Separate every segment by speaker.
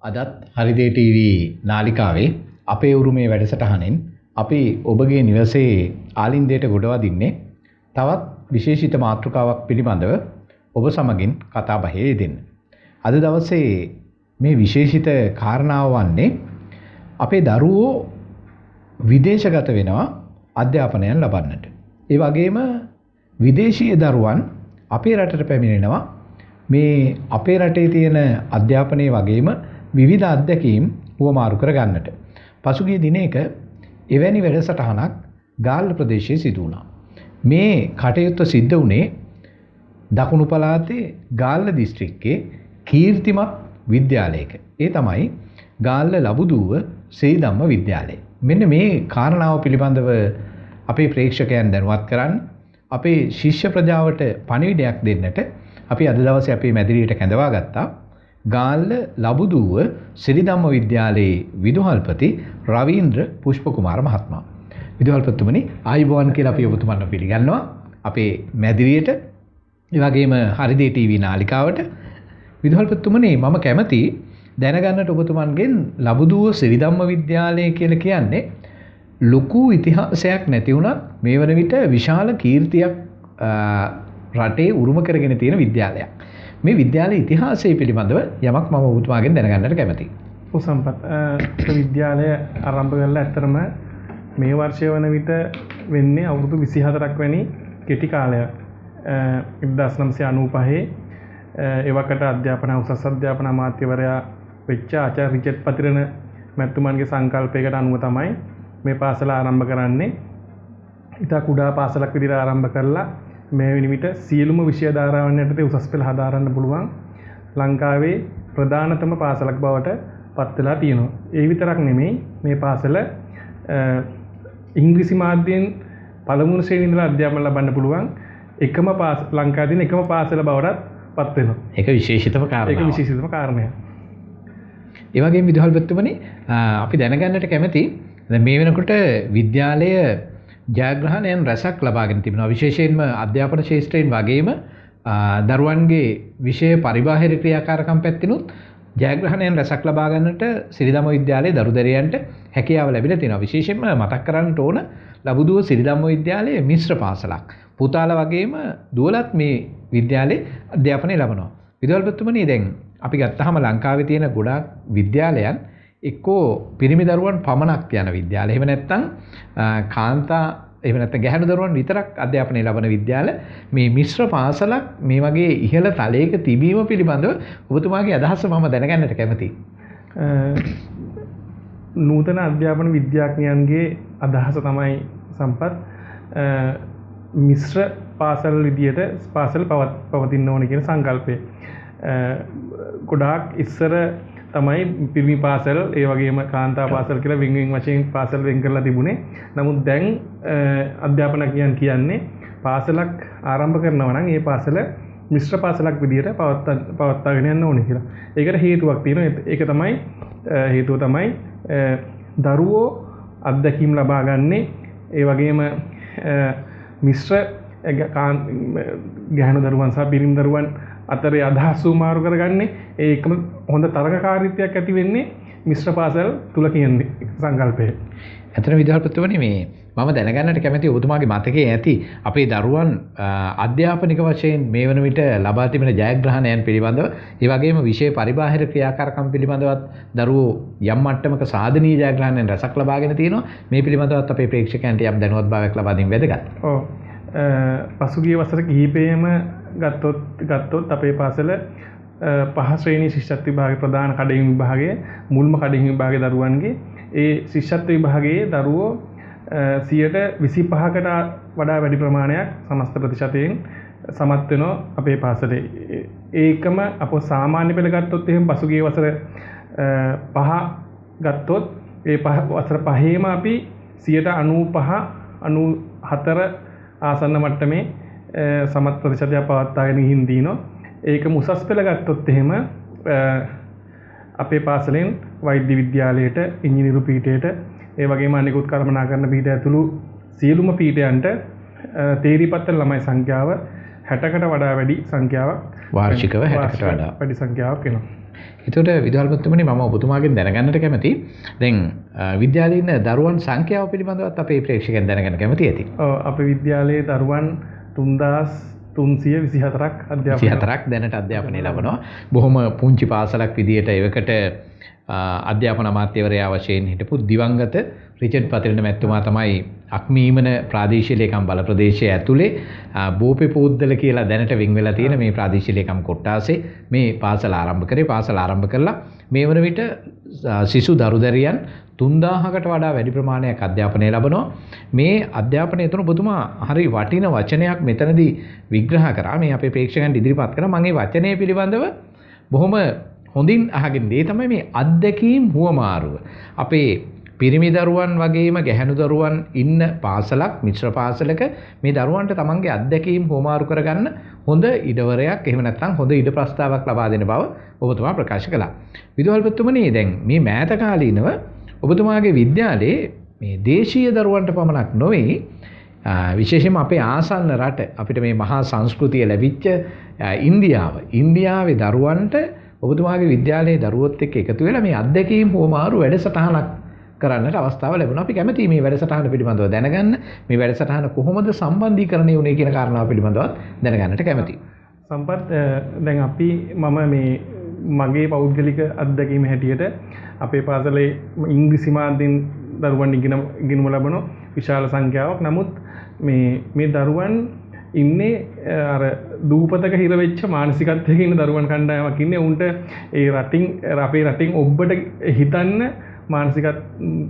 Speaker 1: අදත් හරිදේ ටීවී නාලිකාවේ අපේ උරුමේ වැඩසටහනෙන් අපි ඔබගේ නිවසේ ආලින්දයට ගොඩවදින්නේ තවත් විශේෂිත මාතෘකාවක් පිළිබඳව ඔබ සමගින් කතා බහේ යෙදෙන්න. අද දවසේ මේ විශේෂිත කාරණාව වන්නේ අපේ දරුවෝ විදේශගත වෙනවා අධ්‍යාපනයන් ලබන්නට. ඒ වගේම විදේශීය දරුවන් අපේ රටට පැමිණෙනවා මේ අපේ රටේ තියෙන අධ්‍යාපනයේ වගේම විවිධ අත්දැකීම් හුවමාරු කර ගන්නට. පසුගිය දිනයක එවැනි වැඩසටහනක් ගාල්ල ප්‍රදේශයේ සිදු වුණා. මේ කටයුත්ත සිද්ධ වුණේ දකුණු පළාතේ ගාල්ල දිස්ත්‍රික්කයේ කීර්තිමත් විද්‍යාලයක. ඒ තමයි ගාල්ල ලබුදුව ශ්‍රී ධම්ම විද්‍යාලය. මෙන්න මේ කාරණාව පිළිබඳව අපේ ප්‍රේක්ෂකයන් දැනුවත් කරන්න අපේ ශිෂ්‍ය ප්‍රජාවට පණිවිඩයක් දෙන්නට අපි අද දවසේ අපේ මැදිරියට කැඳවා ගත්තා. ගාල්ල ලබුදුව ශ්‍රී ධම්ම විද්‍යාලයේ විදුහල්පති රවීන්ද්‍ර පුෂ්පකුමාර මහත්මයා. විදුහල්පතිතුමනි ආයුබෝවන් කියලා අපි ඔබතුමන්ව පිළිගන්නවා අපේ මැදිරියට. ඒ වගේම හරිදේ ටීවී නාලිකාවට. විදුහල්පතිතුමනි මම කැමති දැනගන්නට ඔබතුමන්ගෙන් ලබුදුව ශ්‍රී ධම්ම විද්‍යාලය කියලා කියන්නේ ලොකු ඉතිහාසයක් නැති වුණත් මේ වන විට විශාල කීර්තියක් රටේ උරුම කරගෙන තියෙන විද්‍යාලයක්. මේ විද්‍යාලයේ ඉතිහාසය පිළිබඳව යමක් මම ඔබතුමාගෙන් දැනගන්නට කැමතියි.
Speaker 2: සම්පත් විද්‍යාලය ආරම්භ කරලා ඇත්තටම මේ වර්ෂය වන විට වෙන්නේ අවුරුදු 24ක් වැනි කෙටි කාලයක්. 1995 එවකට අධ්‍යාපන උසස් අධ්‍යාපන අමාත්‍යවරයා වෙච්ච ආචාර්ය රිචඩ් පතිරණ මැතිතුමන්ගේ සංකල්පයකට අනුව තමයි මේ පාසල ආරම්භ කරන්නේ. ඉතා කුඩා පාසලක් විදිහට ආරම්භ කරලා මේ විනිවිට සියලුම විෂය ධාරාවන් යටතේ උසස් පෙළ හදාරන්න පුළුවන් ලංකාවේ ප්‍රධානතම පාසලක් බවට පත් වෙලා තියෙනවා. ඒ විතරක් නෙමෙයි මේ පාසල ඉංග්‍රීසි මාධ්‍යයෙන් පළමුව ශ්‍රේණියේ ඉඳලා අධ්‍යාපන ලබන්න පුළුවන් ලංකාවේ තියෙන එකම පාසල බවට පත් වෙනවා.
Speaker 1: ඒක විශේෂිතම
Speaker 2: කාරණයක්.
Speaker 1: ඒ වගේම විදුහල්පතිතුමනි අපි දැනගන්නට කැමති දැන් මේ වෙනකොට විද්‍යාලය ජයග්‍රහණයන් රැසක් ලබාගෙන තිබෙනවා. විශේෂයෙන්ම අධ්‍යාපන ශාස්ත්‍රයෙන් වගේම දරුවන්ගේ විෂය පරිබාහිර ක්‍රියාකාරකම් පැත්තෙනුත් ජයග්‍රහණයන් රැසක් ලබා ගන්නට ශ්‍රී ධම්ම විද්‍යාලයේ දරුදැරියන්ට හැකියාව ලැබිලා තියෙනවා. විශේෂයෙන්ම මතක් කරන්නට ඕන ලබුදුව ශ්‍රී ධම්ම විද්‍යාලයේ මිශ්‍ර පාසලක්. පුතාලා වගේම දුවලත් මේ විද්‍යාලයේ අධ්‍යාපනය ලබනවා. විදුහල්පතිතුමනි දැන් අපි ගත්තාම ලංකාවේ තියෙන ගොඩාක් විද්‍යාලයන් එක්කෝ පිරිමි දරුවන් පමණක් යන විද්‍යාල. එහෙම නැත්නම් කාන්තා එහෙම නැත්නම් ගැහැණු දරුවන් විතරක් අධ්‍යාපනය ලබන විද්‍යාල. මේ මිශ්‍ර පාසලක් මේ වගේ ඉහළ තලයක තිබීම පිළිබඳව ඔබතුමාගේ අදහස මම දැනගන්නට කැමතියි.
Speaker 2: නූතන අධ්‍යාපන විද්‍යාඥයන්ගේ අදහස තමයි සම්පත් මිශ්‍ර පාසල් විදියට පාසල් පවතින්න ඕන කියන සංකල්පය. ගොඩාක් ඉස්සර තමයි පිරිමි පාසල් ඒ වගේම කාන්තා පාසල් කියලා වෙන වශයෙන් පාසල් වෙන් කරලා තිබුණේ. නමුත් දැන් අධ්‍යාපනඥයන් කියන්නේ පාසලක් ආරම්භ කරනවා නම් ඒ පාසල මිශ්‍ර පාසලක් විදියට පවත්වාගෙන යන්න ඕනේ කියලා. ඒකට හේතුවක් තියෙනවා. ඒක තමයි හේතුව තමයි දරුවෝ අත්දැකීම් ලබා ගන්නේ ඒ වගේම මිශ්‍ර ගැහැණු දරුවන් සහ පිරිමි දරුවන් අතරේ අදහස් සුමාරු කරගන්නේ ඒකම හොඳ තරගකාරීත්වයක් ඇති වෙන්නේ මිශ්‍ර පාසල් තුල කියන්නේ සංකල්පය.
Speaker 1: ඇත්තට විදුහල්පතිතුමනි මේ මම දැනගන්නට කැමතියි ඔබතුමාගේ මතකයේ ඇති අපේ දරුවන් අධ්‍යාපනික වශයෙන් මේ වන විට ලබා තිබෙන ජයග්‍රහණයන් පිළිබඳව ඒ වගේම විෂය පරිබාහිර ක්‍රියාකාරකම් පිළිබඳවත් දරුවෝ යම් මට්ටමක සාධනීය ජයග්‍රහණයන් රැසක් ලබාගෙන තියෙනවා. මේ පිළිබඳවත් අපේ ප්‍රේක්ෂකයන්ට යම් දැනුවත්භාවයක් ලබා දීම වැදගත්.
Speaker 2: ඔව්. පසුගිය වසර කිහිපෙම ගත්තොත් අපේ පාසල පහ ශ්‍රේණී ශිෂ්‍යත්ව විභාගයේ ප්‍රධාන කඩින් විභාගයේ මුල්ම කඩින් විභාගයේ දරුවන්ගේ ඒ ශිෂ්‍යත්ව විභාගයේ දරුවෝ 25%කට වඩා වැඩි ප්‍රමාණයක් සමස්ත ප්‍රතිශතයෙන් සමත් වෙනවා අපේ පාසලේ. ඒකම අපෝ සාමාන්‍ය පෙළ ගත්තොත් එහෙම පසුගිය වසර 5 ගත්තොත් ඒ වසර 5ේම අපි 95-94 ආසන්න මට්ටමේ සමත් ප්‍රතිශතයක් පවත්වාගෙන ගිහින් දිනනවා. ඒකම උසස් පෙළ ගත්තොත් එහෙම අපේ පාසලෙන් වෛද්‍ය විද්‍යාලයට, ඉංජිනේරු පීඨයට, ඒ වගේම අනිකුත් කළමනාකරණ පීඨ ඇතුළු සියලුම පීඨයන්ට තේරීපත්‍ර ළමයි සංඛ්‍යාව 60කට වඩා වැඩි සංඛ්‍යාවක්
Speaker 1: වාර්ෂිකව 60කට වඩා
Speaker 2: වැඩි සංඛ්‍යාවක් වෙනවා.
Speaker 1: ඒතකොට විදුහල්පතිතුමනි මම ඔබතුමාගෙන් දැනගන්නට කැමතියි. දැන් විද්‍යාලයේ ඉන්න දරුවන් සංඛ්‍යාව පිළිබඳවත් අපේ ප්‍රේක්ෂකයන් දැනගන්න කැමති ඇති.
Speaker 2: ඔව් අපේ විද්‍යාලයේ දරුවන් 3324ක් අධ්‍යාපනය
Speaker 1: 24ක් දැනට අධ්‍යාපනය ලබනවා. බොහොම පුංචි පාසලක් විදියට ඒවකට අධ්‍යාපන අමාත්‍යවරයා වශයෙන් හිටපු දිවංගත රිචඩ් පතිරණ මැතිතුමා තමයි අක්මීමන ප්‍රාදේශීය ලේකම් බල ප්‍රදේශය ඇතුලේ බෝපේ පොද්දල කියලා දැනට වෙන් වෙලා තියෙන මේ ප්‍රාදේශීය ලේකම් කොට්ටාසේ මේ පාසල ආරම්භ කරේ. පාසල ආරම්භ කළා මේ වන විට සිසු දරුදරියන් 3000කට වඩා වැඩි ප්‍රමාණයක් අධ්‍යාපනය ලබනවා. මේ අධ්‍යාපනය තුන ඔබතුමා හරි වටින වචනයක් මෙතනදී විග්‍රහ කරා. මේ අපේ ප්‍රේක්ෂකයන්ට ඉදිරිපත් කරා. මම මේ වචනය පිළිබඳව බොහොම හොඳින් අහගෙන ඉන්නේ තමයි මේ අත්දැකීම් හුවමාරුව. අපේ පිරිමි දරුවන් වගේම ගැහැණු දරුවන් ඉන්න පාසලක් මිශ්‍ර පාසලක මේ දරුවන්ට තමන්ගේ අත්දැකීම් හුවමාරු කරගන්න හොඳ ඉඩවරයක් එහෙම නැත්නම් හොඳ ඉඩ ප්‍රස්තාවක් ලබා දෙන බව ඔබතුමා ප්‍රකාශ කළා. විදුහල්පතිතුමනි දැන් මේ මෑත කාලීනව ඔබතුමාගේ විද්‍යාලයේ මේ දේශීය දරුවන්ට පමණක් නොවේ විශේෂයෙන්ම අපේ ආසන්න රට අපිට මේ මහා සංස්කෘතිය ලැබිච්ච ඉන්දියාවේ දරුවන්ට ඔබතුමාගේ විද්‍යාලයේ දරුවොත් එක්ක එකතු වෙලා මේ අත්දැකීම් හුවමාරු වැඩසටහනක් කරන්නට අවස්ථාව ලැබුණා. අපි කැමතියි මේ වැඩසටහන පිළිබඳව දැනගන්න. මේ වැඩසටහන කොහොමද සම්බන්ධීකරණය වුණේ කියන කාරණාව පිළිබඳවත් දැනගන්නට කැමතියි.
Speaker 2: සම්පත් දැන් මම මේ මගේ පෞද්ගලික අත්දැකීම හැටියට අපේ පාසලේ ඉංග්‍රීසි මාධ්‍යෙන් දරුවන් ඉගෙනම ලබන විශාල සංඛ්‍යාවක්. නමුත් මේ දරුවන් ඉන්නේ අර දූපතක හිර වෙච්ච මානසිකත්වයක ඉන්න දරුවන් කණ්ඩායමක් ඉන්නේ. උන්ට ඒ අපේ රටින් ඔබට හිතන්න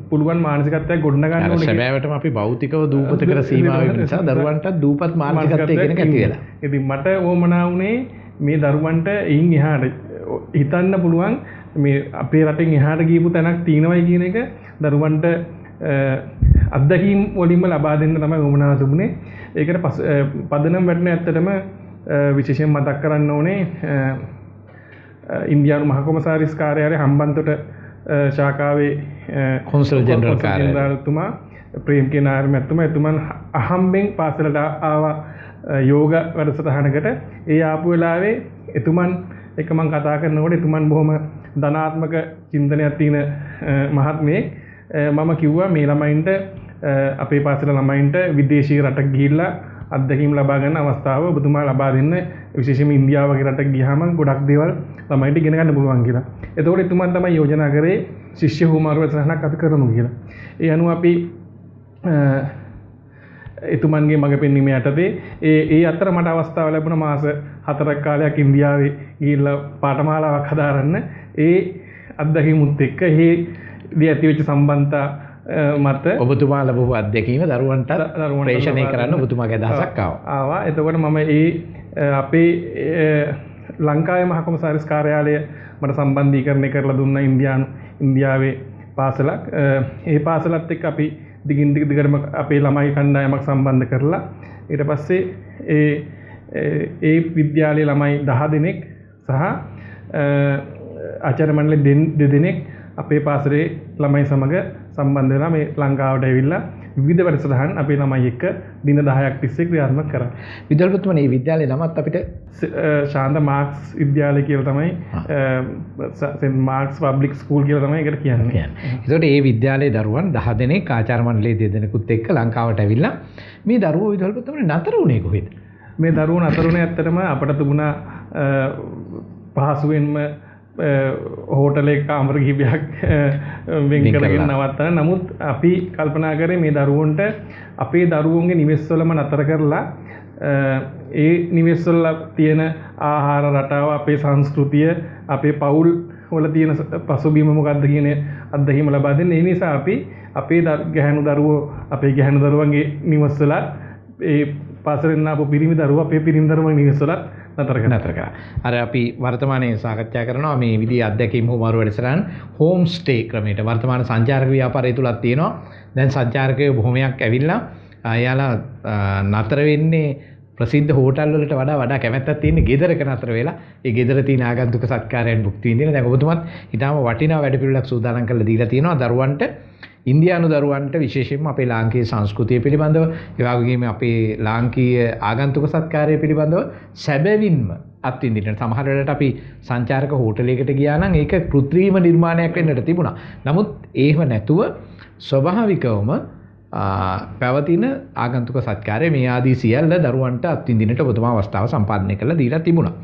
Speaker 2: පුළුවන් මානසිකත්වයක් ගොඩනගන්න ඕනේ.
Speaker 1: සැබෑවටම අපි භෞතිකව දූපතකට සීමා වෙන නිසා දරුවන්ට දූපත් මානසිකත්වය කියන එක ඇති වෙලා.
Speaker 2: ඉතින් මට ඕමනා වුණේ මේ දරුවන්ට එයින් එහාට හිතන්න පුළුවන් මේ අපේ රටින් එහාට ගියපු තැනක් තියෙනවයි කියන එක දරුවන්ට අත්දැකීම් වලින්ම ලබා දෙන්න තමයි ඕමනාව තිබුණේ. ඒකට පදනම් වැටෙන ඇත්තටම විශේෂයෙන් මතක් කරන්න ඕනේ ඉන්දියානු මහ කොමසාරිස් කාර්යාලයේ හම්බන්තොට ශාඛාවේ
Speaker 1: කොන්සල් ජෙනරල්
Speaker 2: කාර්යාලයතුමා ප්‍රේම්කේ නායර මැතිතුමා එතුමන් අහම්බෙන් පාසලට ආවා යෝග වැඩසටහනකට. ඒ ආපු වෙලාවේ එතුමන් එක මම කතා කරනකොට එතුමන් බොහොම ධනාත්මක චින්තනයක් තියෙන මහත්මයෙක්. මම කිව්වා මේ ළමයින්ට අපේ පාසල ළමයින්ට විදේශීය රටක ගිහිල්ලා අත්දැකීම් ලබා ගන්න අවස්ථාව ඔබතුමා ලබා දෙන්න. විශේෂයෙන්ම ඉන්දියාව වගේ රටක ගියාම ගොඩක් දේවල් ළමයින්ට ඉගෙන ගන්න පුළුවන් කියලා. එතකොට එතුමන් තමයි යෝජනා කරේ ශිෂ්‍ය හුවමාරු වැඩසටහනක් අපි කරමු කියලා. ඒ අනුව අපි එතුමන්ගේ මඟ පෙන්වීම යටතේ ඒ අතර මට අවස්ථාව ලැබුණා මාස 4ක් කාලයක් ඉන්දියාවේ ගිහිල්ලා පාඨමාලාවක් හදාරන්න. ඒ අත්දැකීමුත් එක්ක දී ඇතිවෙච්ච සම්බන්ධතා මත
Speaker 1: ඔබතුමා ලැබුව අත්දැකීම දරුවන්ට ප්‍රේෂණය කරන්න ඔබතුමාගේ අදහසක්
Speaker 2: ආවා. එතකොට මම අපේ ලංකාවේ මහ කොමසාරිස් කාර්යාලය මට සම්බන්ධීකරණය කරලා දුන්නා ඉන්දියාවේ පාසලක්. ඒ පාසලත් එක්ක අපි දිගින් දිගටම අපේ ළමයි කණ්ඩායමක් සම්බන්ධ කරලා ඊට පස්සේ ඒ විද්‍යාලයේ ළමයි 10 දෙනෙක් සහ ආචාර්ය මණ්ඩලයේ 2 දෙනෙක් අපේ පාසලේ ළමයි සමග සම්බන්ධ වෙලා මේ ලංකාවට ඇවිල්ලා විවිධ වැඩසටහන් අපේ ළමයි එක්ක දින 10ක් තිස්සේ ක්‍රියාත්මක කරා.
Speaker 1: විද්‍යාලපතිතුමනි මේ විද්‍යාලේ නමත් අපිට
Speaker 2: ශාන්ත මාක්ස් විද්‍යාලය කියලා තමයි සෙන්ට් මාක්ස් පබ්ලික් ස්කූල් කියලා තමයි ඒකට කියන්නේ.
Speaker 1: ඒකට මේ විද්‍යාලයේ දරුවන් 10 දෙනෙක් ආචාර්ය මණ්ඩලයේ 2 දෙනෙකුත් එක්ක ලංකාවට ඇවිල්ලා මේ දරුවෝ විද්‍යාලපතිතුමනි නතර වුණේ කොහෙද?
Speaker 2: මේ දරුවෝ නතර වුණේ ඇත්තටම අපට තිබුණා පහසුවෙන්ම හෝටලයක කාමර කිහිපයක් වෙන් කරගෙන නවත්තන. නමුත් අපි කල්පනා කරේ මේ දරුවන්ට අපේ දරුවන්ගේ නිවෙස්වලම නතර කරලා ඒ නිවෙස්වල තියෙන ආහාර රටාව අපේ සංස්කෘතිය අපේ පවුල් වල තියෙන පසුබිම මොකක්ද කියන අත්දැකීම ලබා දෙන්න. ඒ නිසා අපි අපේ ගැහැණු දරුවන්ගේ නිවෙස්වල ඒ පාසලෙන් ආපු පිරිමි දරුවෝ අපේ පිරිමි දරුවන්ගේ නිවෙස්වල නතර කරා.
Speaker 1: අර අපි වර්තමානයේ සාකච්ඡා කරනවා මේ විදිහේ අත්දැකීම් හුවමාරු වැඩසටහන් හෝම් ස්ටේ ක්‍රමයට වර්තමාන සංචාරක ව්‍යාපාරය තුලක් තියෙනවා. දැන් සංචාරකයෝ බොහොමයක් ඇවිල්ලා එයාලා නතර වෙන්නේ ප්‍රසිද්ධ හෝටල් වලට වඩා කැමැත්තක් තියෙන ගෙදරක නතර වෙලා ඒ ගෙදර තියෙන ආගන්තුක සත්කාරයන් භුක්ති විඳින. දැන් ඔබතුමත් ඊටාම වටිනා වැඩ පිළිවෙලක් සූදානම් කරලා දීලා තියෙනවා දරුවන්ට ඉන්දියානු දරුවන්ට විශේෂයෙන්ම අපේ ලාංකීය සංස්කෘතිය පිළිබඳව ඒ වගේම අපේ ලාංකීය ආගන්තුක සත්කාරය පිළිබඳව සැබවින්ම අත්විඳින්න සමහර වෙලාවට අපි සංචාරක හෝටලයකට ගියා නම් ඒක කෘත්‍රිම නිර්මාණයක් වෙන්නට තිබුණා. නමුත් ඒව නැතුව ස්වභාවිකවම පැවතින ආගන්තුක සත්කාරය මේ ආදී සියල්ල දරුවන්ට අත්විඳින්නට ඔබතුමා අවස්ථාව සම්පාදනය කරලා දීලා තිබුණා.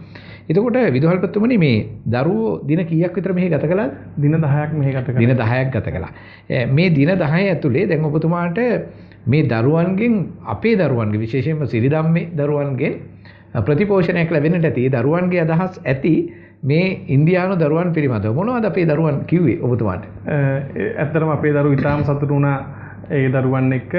Speaker 1: එතකොට විදුහල්පතිතුමනි මේ දරුවෝ දින කීයක් විතර මෙහි ගත කළාද?
Speaker 2: දින 10ක් මෙහි ගත කළා.
Speaker 1: දින 10ක් ගත කළා. මේ දින 10 ඇතුලේ දැන් ඔබතුමාට මේ දරුවන්ගෙන් අපේ දරුවන්ගේ විශේෂයෙන්ම සිරිදම්මේ දරුවන්ගෙන් ප්‍රතිපෝෂණයක් ලැබෙන්නට ඇති. ඒ දරුවන්ගේ අදහස් ඇති මේ ඉන්දියානු දරුවන් පිළිබඳව මොනවද අපේ දරුවන් කිව්වේ ඔබතුමාට?
Speaker 2: ඇත්තටම අපේ දරුවෝ ඉතාම සතුටු වුණා ඒ දරුවන් එක්ක.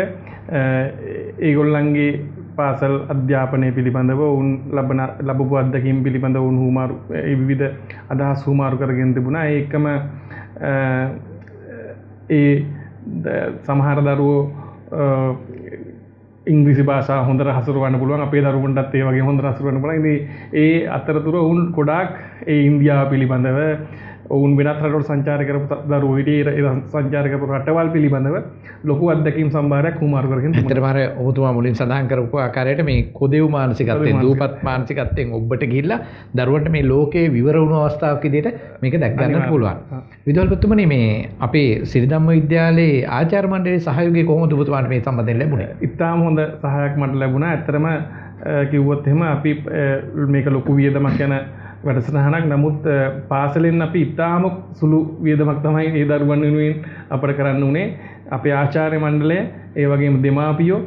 Speaker 2: ඒගොල්ලන්ගේ පාසල් අධ්‍යාපනය පිළිබඳව උන් ලැබපු අත්දැකීම් පිළිබඳව උන් හුමාරු විවිධ අදහස් හුමාරු කරගෙන තිබුණා. ඒකම ඒ සමහර දරුවෝ ඉංග්‍රීසි භාෂාව හොඳට හසුරවන්න පුළුවන්. අපේ දරුවන්ටත් ඒ වගේ හොඳට හසුරවන්න පුළුවන්. ඉතින් ඒ අතරතුර උන් ගොඩාක් ඒ ඉන්දියාව පිළිබඳව ඔවුන් වෙනත් රටවල් සංචාරය කරපු දරුවෝ හිටියේ සංචාරය කරපු රටවල් පිළිබඳව ලොකු අත්දැකීම් සම්භාරයක් හුමාරු කරගෙන තිබුණා.
Speaker 1: ඇත්තටම අර ඔබතුමා මුලින් සඳහන් කරපු ආකාරයට මේ කොදෙව් මානසිකත්වයෙන් දූපත් මානසිකත්වයෙන් ඔබට ගිහිල්ලා දරුවන්ට මේ ලෝකයේ විවර වුණු අවස්ථාවක් විදිහට මේක දැක් ගන්නට පුළුවන්. විදුහල්පතිතුමනි මේ අපේ සිරිධම්ම විද්‍යාලයේ ආචාර්ය මණ්ඩලයේ සහයෝගය කොහොමද ඔබතුමාට මේ සම්බන්ධයෙන් ලැබුණේ?
Speaker 2: ඉතාම හොඳ සහායක් මට ලැබුණා. ඇත්තටම කිව්වොත් එහෙම අපි මේක ලොකු වියදමක් යන වැඩසටහනක්. නමුත් පාසලෙන් අපි ඉතාම සුළු වියදමක් තමයි ඒ දරුවන් වෙනුවෙන් අපට කරන්න උනේ. අපේ ආචාර්ය මණ්ඩලය ඒ වගේම දෙමාපියෝ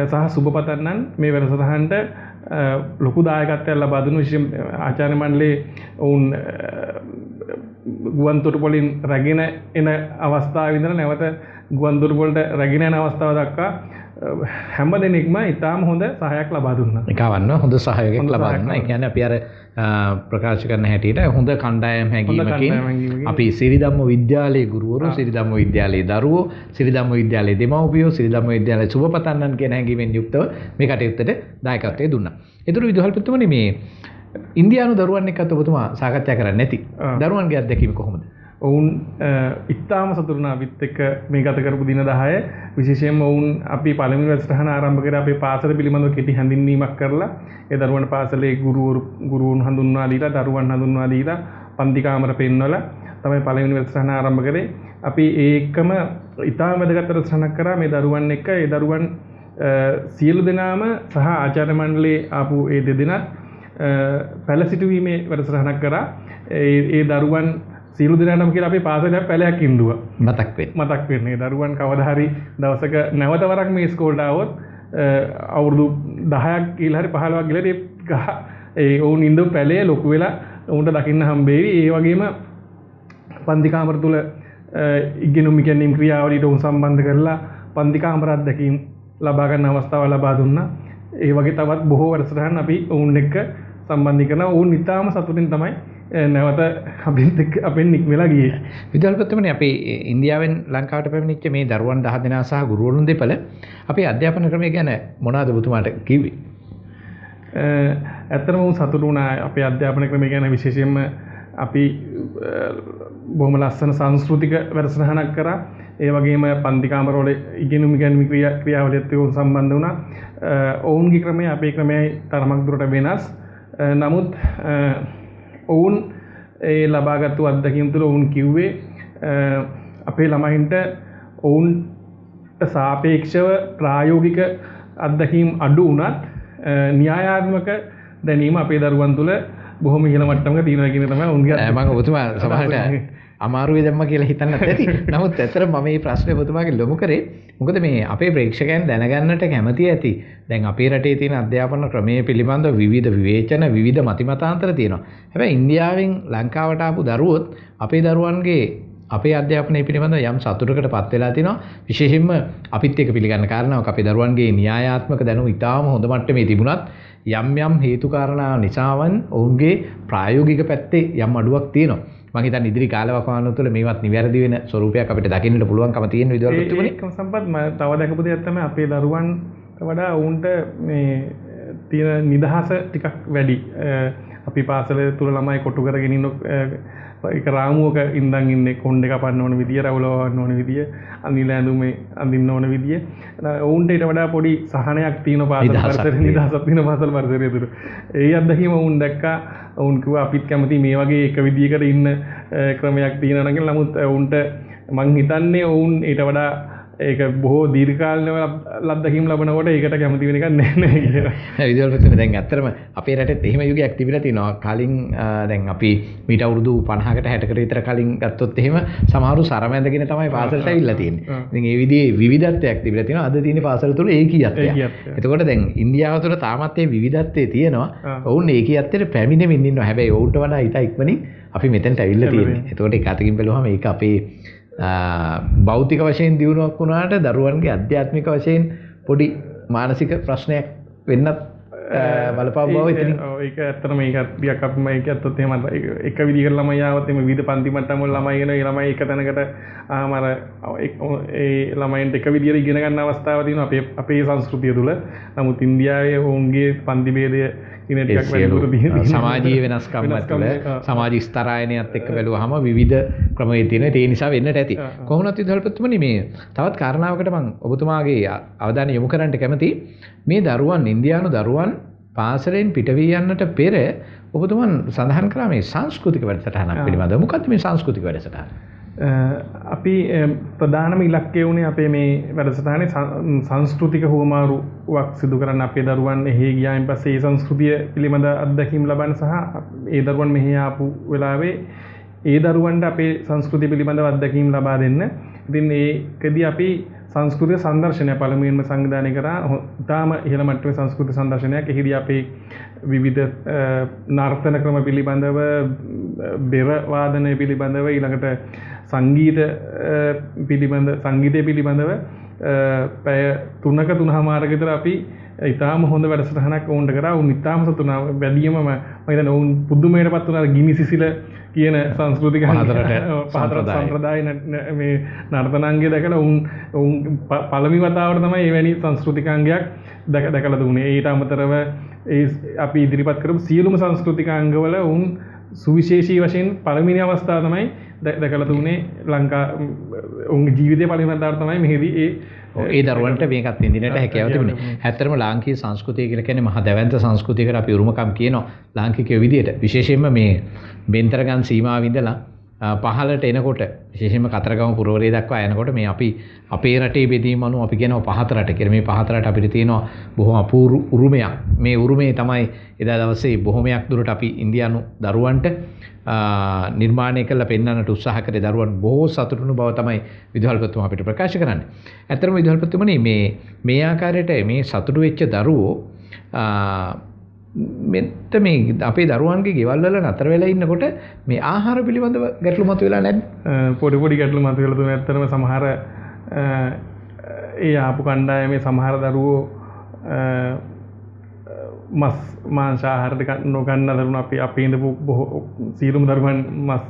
Speaker 2: සහ සුබපතන්නන් මේ වැඩසටහනට ලොකු දායකත්වයක් ලබා දුන්නු. විශේෂයෙන් ආචාර්ය මණ්ඩලයේ ඔවුන් ගුවන්තොටුපොළින් රැගෙන එන අවස්ථාවේ ඉඳලා නැවත ගුවන්තොටුපොළට රැගෙන යන අවස්ථාව දක්වා හැම දෙනෙක්ම ඉතාම හොඳ සහායක් ලබා දුන්නා.
Speaker 1: එකවන්න හොඳ සහයෝගයක් ලබා දුන්නා. ඒ කියන්නේ අපි අර ප්‍රකාශ කරන හැටියට හොඳ කණ්ඩායම් හැඟීමකින් අපි සිරිධම්ම විද්‍යාලයේ ගුරුවරු, සිරිධම්ම විද්‍යාලයේ දරුවෝ, සිරිධම්ම විද්‍යාලයේ දෙමව්පියෝ, සිරිධම්ම විද්‍යාලයේ සුබපතන්නන් කියන හැඟීමෙන් යුක්තව මේ කටයුත්තට දායකත්වය දුන්නා. ඒතර විදුහල්පතිතුමනි මේ ඉන්දියානු දරුවන් එක්කත් ඔබතුමා සාකච්ඡා කරන්නේ නැති. දරුවන්ගේ අත්දැකීම කොහොමද?
Speaker 2: ඔවුන් ඉතාම සතුටු වුණා අපිත් එක්ක මේ ගත කරපු දින 10. විශේෂයෙන්ම ඔවුන් අපි පළවෙනි වැඩසටහන ආරම්භ කරේ අපේ පාසල පිළිබඳව කෙටි හැඳින්වීමක් කරලා ඒ දරුවන් පාසලේ ගුරුවරුන් හඳුන්වා දීලා දරුවන් හඳුන්වා දීලා පන්ති කාමර පෙන්වලා තමයි පළවෙනි වැඩසටහන ආරම්භ කරේ. අපි ඒකම ඉතාම වැදගත් වැඩසටහනක් කරා මේ දරුවන් එක්ක. ඒ දරුවන් සියලු දෙනාම සහ ආචාර්ය මණ්ඩලයේ ආපු ඒ දෙදෙනාත් පැලසිටුවීමේ වැඩසටහනක් කරා. ඒ දරුවන් සියලු දෙනාටම කියලා අපේ පාසලේ පැලයක් ඉඳුවා. මතක් වෙන්නේ දරුවන් කවදා හරි දවසක නැවත වරක් මේ ඉස්කෝලේට ආවොත් අවුරුදු 10ක් කියලා හරි 15ක් ගිහලා ඒ ඔවුන් ඉඳපු පැලේ ලොකු වෙලා උන්ට දකින්න හම්බෙවි. ඒ වගේම පන්ති කාමර තුල ඉගෙනුම් ඉගෙනීම් ක්‍රියාවලියට උන් සම්බන්ධ කරලා පන්ති කාමර අත්දැකීම් ලබා ගන්න අවස්ථාව ලබා දුන්නා. ඒ වගේ තවත් බොහෝ වැඩසටහන් අපි ඔවුන් එක්ක සම්බන්ධ කරනවා. ඔවුන් ඉතාම සතුටින් තමයි නැවත අපෙන් නික්මලා ගියේ.
Speaker 1: විදුහල්පතිතුමනි අපි ඉන්දියාවෙන් ලංකාවට පැමිණිච්ච මේ දරුවන් 10 දෙනා සහ ගුරුවරුන් දෙපළ අපේ අධ්‍යාපන ක්‍රමය ගැන මොනවද ඔබතුමාට කිව්වේ?
Speaker 2: ඇත්තටම උන් සතුටු වුණා අපේ අධ්‍යාපන ක්‍රමය ගැන. විශේෂයෙන්ම අපි බොහොම ලස්සන සංස්කෘතික වැඩසටහනක් කරා. ඒ වගේම පන්ති කාමරවල ඉගෙනුම් ක්‍රියාවලියත් එක්ක සම්බන්ධ වුණා. ඔවුන්ගේ ක්‍රමය අපේ ක්‍රමයයි තරමක් දුරට වෙනස්. නමුත් ඔවුන් ඒ ලබාගත්තු අත්දැකීම් තුළ ඔවුන් කිව්වේ අපේ ළමයින්ට ඔවුන්ට සාපේක්ෂව ප්‍රායෝගික අත්දැකීම් අඩු වුණත් න්‍යායාත්මක දැනීම අපේ දරුවන් තුළ බොහොම ඉහළ මට්ටමක තියෙනවා කියන තමයි උන්ගේ.
Speaker 1: මම ඔබතුමා සමහරට අමාරුවේ දැම්ම කියලා හිතන්නත් ඇති. නමුත් ඇත්තට මම මේ ප්‍රශ්නේ ඔබතුමාගේ ලොමු කරේ මොකද මේ අපේ ප්‍රේක්ෂකයන් දැනගන්නට කැමති ඇති. දැන් අපේ රටේ තියෙන අධ්‍යාපන ක්‍රමයේ පිළිබඳව විවිධ විවේචන, විවිධ මතිමතාන්තර තියෙනවා. හැබැයි ඉන්දියාවෙන් ලංකාවට ආපු දරුවොත් අපේ දරුවන්ගේ අපේ අධ්‍යාපනය පිළිබඳව යම් සතුටකට පත් වෙලා තිනවා. විශේෂයෙන්ම අපිත් එක්ක පිළිගන්න කාරණාවක් අපේ දරුවන්ගේ න්‍යායාත්මක දැනුම ඉතාම හොඳ මට්ටමේ තිබුණත් යම් හේතු කාරණා නිසාවන් ඔවුන්ගේ ප්‍රායෝගික පැත්තේ යම් අඩුවක් තියෙනවා. මම හිතන්නේ ඉදිරි කාලවකවානුව තුළ මේවත් නිවැරදි වෙන ස්වරූපයක් අපිට දකින්නට පුළුවන්කම තියෙන විදිහට
Speaker 2: ඒකම සම්පත් මම තව දැකපු දෙයක් තමයි අපේ දරුවන්ට වඩා ඔවුන්ට මේ තියෙන නිදහස ටිකක් වැඩි. අපි පාසල තුල ළමයි කොටු කරගෙන ඉන්න ඒක රාමුවක ඉඳන් ඉන්නේ කොණ්ඩේ කපන්න ඕන විදිය, රවුලවන්න ඕන විදිය, අනිල ඇඳුමේ අඳින්න ඕන විදිය. ඔවුන්ට ඊට වඩා පොඩි සහනයක් තියෙන පාසල් පරිසරේ නිදහසක් තියෙන පාසල් පරිසරය තුළ. ඒ අත්දැකීම ඔවුන් දැක්කා. ඔවුන් කිව්වා අපිත් කැමති මේ වගේ එක විදියකට ඉන්න ක්‍රමයක් තියෙනවා නම් කියලා. නමුත් ඔවුන්ට මං හිතන්නේ ඔවුන් ඊට වඩා ඒක බොහෝ දීර්ඝකාලීනව ලබ්ධකීම් ලබනකොට ඒකට කැමති වෙන එකක් නැහැ කියලා.
Speaker 1: විදුහල්පතිතුමනි දැන් ඇත්තටම අපේ රටෙත් එහෙම යුගයක් තිබිලා තිනවා. කලින් දැන් අපි මීට අවුරුදු 50කට 60කට විතර කලින් ගත්තොත් එහෙම සමහරු සරමැඳගෙන තමයි පාසලට ඇවිල්ලා තියෙන්නේ. ඉතින් ඒ විදිහේ විවිධත්වයක් තිබිලා තියෙනවා. අද තියෙන පාසල තුල ඒකීයත්වයක්. එතකොට දැන් ඉන්දියාව තුළ තාමත් මේ විවිධත්වයේ තියෙනවා. ඔවුන් ඒකීයත්වයට පැමිණෙමින් ඉන්නවා. හැබැයි ඔවුන්ට වඩා ඊට ඉක්මනින් අපි මෙතෙන්ට ඇවිල්ලා තියෙන්නේ. එතකොට ඒක අතකින් බැලුවම ඒක අපේ භෞතික වශයෙන් දියුණුවක් වුණාට දරුවන්ගේ අධ්‍යාත්මික වශයෙන් පොඩි මානසික ප්‍රශ්නයක් වෙන්නත් බලපාව බව එතනින්.
Speaker 2: ඒක ඇත්තටම ඒක ටිකක් අපිම ඒක ඇත්තත් එහෙම එක විදිහකට ළමයි ආවත් එමෙ විවිධ පන්ති මට්ටම් වල ළමයි එන ඒ ළමයි එක තැනකට ආමර ඒ ළමයින්ට එක විදිහට ඉගෙන ගන්න අවස්ථාවක් තියෙනවා අපේ සංස්කෘතිය තුළ. නමුත් ඉන්දියාවේ ඔවුන්ගේ පන්ති භේදය ඉන ටිකක් වැඩිපුර තියෙනවා.
Speaker 1: සමාජීය වෙනස්කම් තුළ සමාජ ස්තරායනයත් එක්ක බැලුවාම විවිධ ක්‍රමයේ තියෙන ඒ නිසා වෙන්නට ඇති. කොහොමවත් විදුහල්පතිතුමනි මේ තවත් කාරණාවකට මම ඔබතුමාගේ අවධානය යොමු කරන්න කැමතියි. මේ දරුවන් ඉන්දියානු දරුවන් පාසලෙන් පිට වී යන්නට පෙර ඔබතුමන් සඳහන් කරා මේ සංස්කෘතික වැඩසටහනක් පිළිබඳව. මොකක්ද මේ සංස්කෘතික වැඩසටහන?
Speaker 2: අපි ප්‍රධානම ඉලක්කය වුණේ අපේ මේ වැඩසටහනේ සංස්කෘතික හුවමාරුවක් සිදු කරන්න. අපේ දරුවන් එහි ගියායින් පස්සේ ඒ සංස්කෘතිය පිළිබඳ අත්දැකීම් ලබන්න සහ ඒ දරුවන් මෙහි ආපු වෙලාවේ ඒ දරුවන්ට අපේ සංස්කෘතිය පිළිබඳව අත්දැකීම් ලබා දෙන්න. ඉතින් ඒකදී අපි සංස්කෘතික සංදර්ශනය පළමුවෙන්ම සංවිධානය කරා. ඉතාම ඉහළ මට්ටමේ සංස්කෘතික සංදර්ශනයක්. එහිදී අපේ විවිධ නර්තන ක්‍රම පිළිබඳව, බෙර වාදනය පිළිබඳව, ඊළඟට සංගීතය පිළිබඳව පැය 3ක 3:00 විතර අපි ඉතාම හොඳ වැඩසටහනක් වුණට කරා. උන් ඉතාම සතුටු වුණා. වැඩියම මම හිතන්නේ උන් පුදුමයටපත් වුණා. ගිනි සිසිල කියන සංස්කෘතික පහතරට සම්ප්‍රදාය මේ නර්තනාංගය දැකලා උන් පළවෙනි වතාවට තමයි එවැනි සංස්කෘතිකාංගයක් දැකලා දුන්නේ. ඊට අමතරව අපි ඉදිරිපත් කරපු සියලුම සංස්කෘතිකාංගවල උන් සුවිශේෂී වශයෙන් පළවෙනි අවස්ථාව තමයි දැකලා දුන්නේ. උන්ගේ ජීවිතයේ පළවෙනි වතාවට තමයි මෙහිදී
Speaker 1: ඒ දරුවන්ට මේකත් විඳින්නට හැකියාව තිබුණේ. ඇත්තටම ලාංකීය සංස්කෘතිය කියලා කියන්නේ මහා දැවැන්ත සංස්කෘතියකට අපි උරුමකම් කියනවා ලාංකිකයෝ විදියට. විශේෂයෙන්ම මේ බෙන්තරගම් සීමාව ඉඳලා පහළට එනකොට විශේෂයෙන්ම කතරගම පුරවරය දක්වා යනකොට මේ අපි අපේ රටේ බෙදීම අනුව අපි කියනවා පහත රට කියලා. මේ පහත රට අපිට තියෙනවා බොහොම අපූර්ව උරුමයක්. මේ උරුමේ තමයි එදා දවසේ බොහොමයක් දුරට අපි ඉන්දියානු දරුවන්ට නිර්මාණය කළ පෙන්වන්නට උත්සාහ කරේ. දරුවන් බොහෝ සතුටුුණු බව තමයි විදුහල්පතිතුමා අපිට ප්‍රකාශ කරන්නේ. ඇත්තටම විදුහල්පතිතුමනි මේ ආකාරයට මේ සතුටු වෙච්ච දරුවෝ මෙත් මේ අපේ දරුවන්ගේ ගෙවල් වල නතර වෙලා ඉන්නකොට මේ ආහාර පිළිබඳව ගැටලු මතුවෙලා නැද්ද?
Speaker 2: පොඩි ගැටලු මතුවෙලා තුන. ඇත්තටම සමහර ඒ ආපු කණ්ඩායමේ සමහර දරුවෝ මස් මාංශ ආහාර නොගන්න දරුණු අපි ඉඳපු සියලුම දරුවන් මස්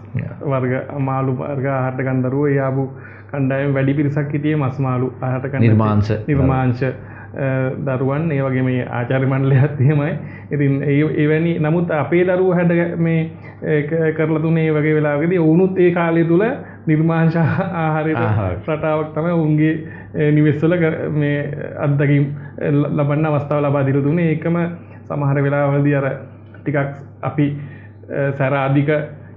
Speaker 2: වර්ග මාළු වර්ග ආහාර ගන්න දරුවෝ ඒ ආපු කණ්ඩායම වැඩි පිරිසක් හිටියේ මස් මාළු ආහාර ගන්න නිර්මාංශ දරුවන්. ඒ වගේ මේ ආචාර්ය මණ්ඩලයත් එහෙමයි. ඉතින් එවැනි නමුත් අපේ දරුවෝ හැඩ මේ කරලා තුනේ ඒ වගේ වෙලාවකදී වුණුත් ඒ කාලය තුල නිර්මාංශ ආහාරයේ රටාවක් තමයි උන්ගේ නිවෙස්වල මේ අත්දැකීම් ලබන්න අවස්ථාව ලබා දීලා දුන්නේ. ඒකම සමහර වෙලාවලදී අර ටිකක් අපි සැර අධික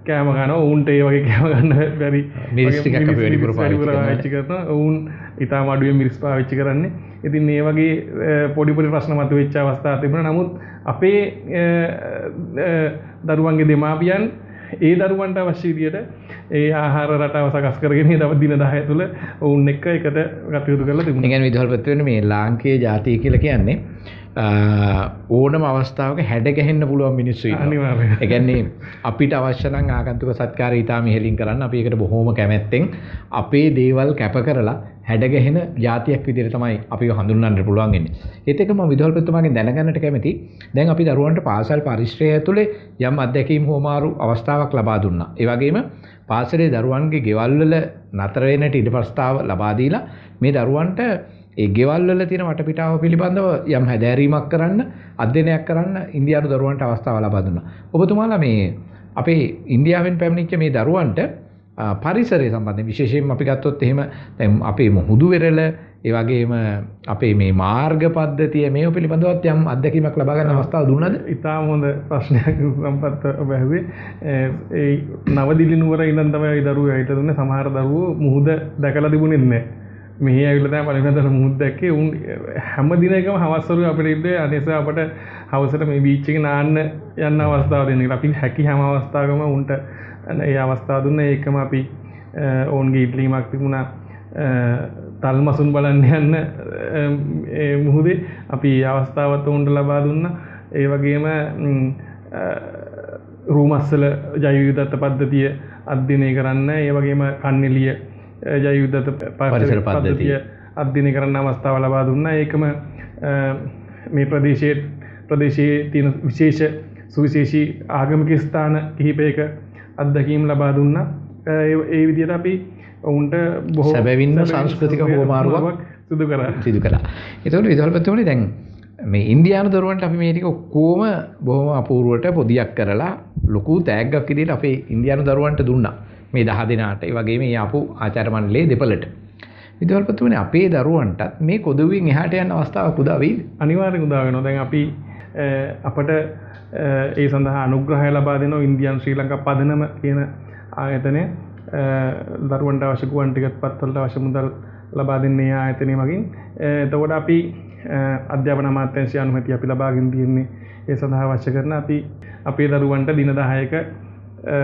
Speaker 2: කෑම ගන්නවා. උන්ට ඒ වගේ කෑම ගන්න බැරි
Speaker 1: මිරිස් ටිකක් අපි වැඩිපුර
Speaker 2: පාවිච්චි කරනවා. උන් ඊටම අඩුවෙන් මිරිස් පාවිච්චි කරන්නේ. ඉතින් මේ වගේ පොඩි ප්‍රශ්න මතුවෙච්ච අවස්ථා තිබුණා. නමුත් අපේ දරුවන්ගේ දෙමාපියන් ඒ දරුවන්ට අවශ්‍ය විදියට ඒ ආහාර රටාව සකස් කරගෙන දින 10 තුළ ඔවුන් එක්ක එකට කටයුතු කරලා තිබුණා.
Speaker 1: ඒ කියන්නේ විදුහල්පතිතුමනි මේ ලාංකීය ජාතිය කියලා කියන්නේ ඕනම අවස්ථාවක හැඩ ගැහෙන්න පුළුවන් මිනිස්සු ඉන්නවා.
Speaker 2: අනිවාර්යයෙන්.
Speaker 1: ඒ කියන්නේ අපිට අවශ්‍ය නම් ආගන්තුක සත්කාරය ඊටාම ඉහළින් කරන්න අපි ඒකට බොහොම කැමැත්තෙන් අපේ දේවල් කැප කරලා හැඩ ගැහෙන ජාතියක් විදිහට තමයි අපිව හඳුන්වන්න පුළුවන් වෙන්නේ. ඒත් එක මම විදුහල්පතිතුමාගෙන් දැනගන්නට කැමතියි. දැන් අපි දරුවන්ට පාසල් පරිශ්‍රය ඇතුලේ යම් අත්දැකීම් හෝමාරු අවස්ථාවක් ලබා දුන්නා. ඒ වගේම පාසලේ දරුවන්ගේ ගෙවල් වල නතර වෙන්නට ඉඩ ප්‍රස්තාව ලබා දීලා මේ දරුවන්ට ඒ ගෙවල් වල තියෙන වටපිටාව පිළිබඳව යම් හැදෑරීමක් කරන්න, අධ්‍යයනයක් කරන්න ඉන්දියානු දරුවන්ට අවස්ථාව ලබා දුන්නා. ඔබතුමාලා මේ අපේ ඉන්දියාවෙන් පැමිණිච්ච මේ දරුවන්ට පරිසරය සම්බන්ධයෙන් විශේෂයෙන්ම අපි ගත්තොත් එහෙම දැන් අපේ මුහුදු වෙරළ ඒ වගේම අපේ මේ මාර්ග පද්ධතිය මේව පිළිබඳවත් යම් අත්දැකීමක් ලබා ගන්න අවස්ථාව දුන්නද?
Speaker 2: ඉතාම හොඳ ප්‍රශ්නයක් සම්පත් ඔබ ඇහුවේ. ඒ නවදිල්ලි නුවර ඉඳන් තමයි දරුවෝ ඇවිත් දුන්නේ. සමහර දරුවෝ මුහුද දැකලා තිබුණේ නැහැ. මෙහි ඇවිල්ලා තමයි පළවෙනිදා මුහුද දැක්කේ. උන් හැම දිනකම හවස්වරු අපිට ඉන්නේ අනේස අපට හවසට මේ බීච් එකේ නාන්න යන්න අවස්ථාව දෙන්නේ. අපි හැකි හැම අවස්ථාවකම උන්ට ඒ අවස්ථාව දුන්නා. ඒකම අපි ඕන්ගේ ඉල්ලීමක් තිබුණා. තල්මසුන් බලන්න යන්න මුහුදේ අපි අවස්ථාවත් උන්ට ලබා දුන්නා. ඒ වගේම රූමස්සල ජෛව විවිධත්ව පද්ධතිය අධ්‍යයනය කරන්න, ඒ වගේම කන්නెలిය ජෛව විවිධත්ව පරිසර පද්ධතිය අධ්‍යයනය කරන්න අවස්ථාව ලබා දුන්නා. ඒකම මේ ප්‍රදේශයේ තියෙන විශේෂ සුවිශේෂී ආගමික ස්ථාන කිහිපයක අත්දැකීම් ලබා දුන්නා. ඒ විදිහට අපි ඔවුන්ට බොහෝ
Speaker 1: සැබවින්ම සංස්කෘතික හෝමාරුවක්
Speaker 2: සිදු කළා.
Speaker 1: ඒතකොට විදුහල්පතිතුමනි දැන් මේ ඉන්දියානු දරුවන්ට අපි මේ ටික ඔක්කොම බොහොම අපූර්වට පොදියක් කරලා ලොකු තෑග්ගක් විදිහට අපේ ඉන්දියානු දරුවන්ට දුන්නා. මේ 10 දිනාට ඒ වගේම මේ ආපු ආචාර්ය මණ්ඩලයේ දෙපළට. විදුහල්පතිතුමනි අපේ දරුවන්ටත් මේ කොදුවින් එහාට යන අවස්ථාවක් උදා වෙයිද?
Speaker 2: අනිවාර්යෙන් උදා වෙනවා. දැන් අපි අපට ඒ සඳහා අනුග්‍රහය ලබා දෙනවා ඉන්දියානු ශ්‍රී ලංකා පදනම කියන ආයතනය. දරුවන්ට අවශ්‍ය ගුවන් ටිකට් පත්වලට අවශ්‍ය මුදල් ලබා දෙන්නේ ආයතනය මගින්. එතකොට අපි අධ්‍යාපන අමාත්‍යාංශය අනුමැතිය අපි ලබාගෙන තියෙන්නේ ඒ සඳහා අවශ්‍ය කරන අපි අපේ දරුවන්ට දින 10ක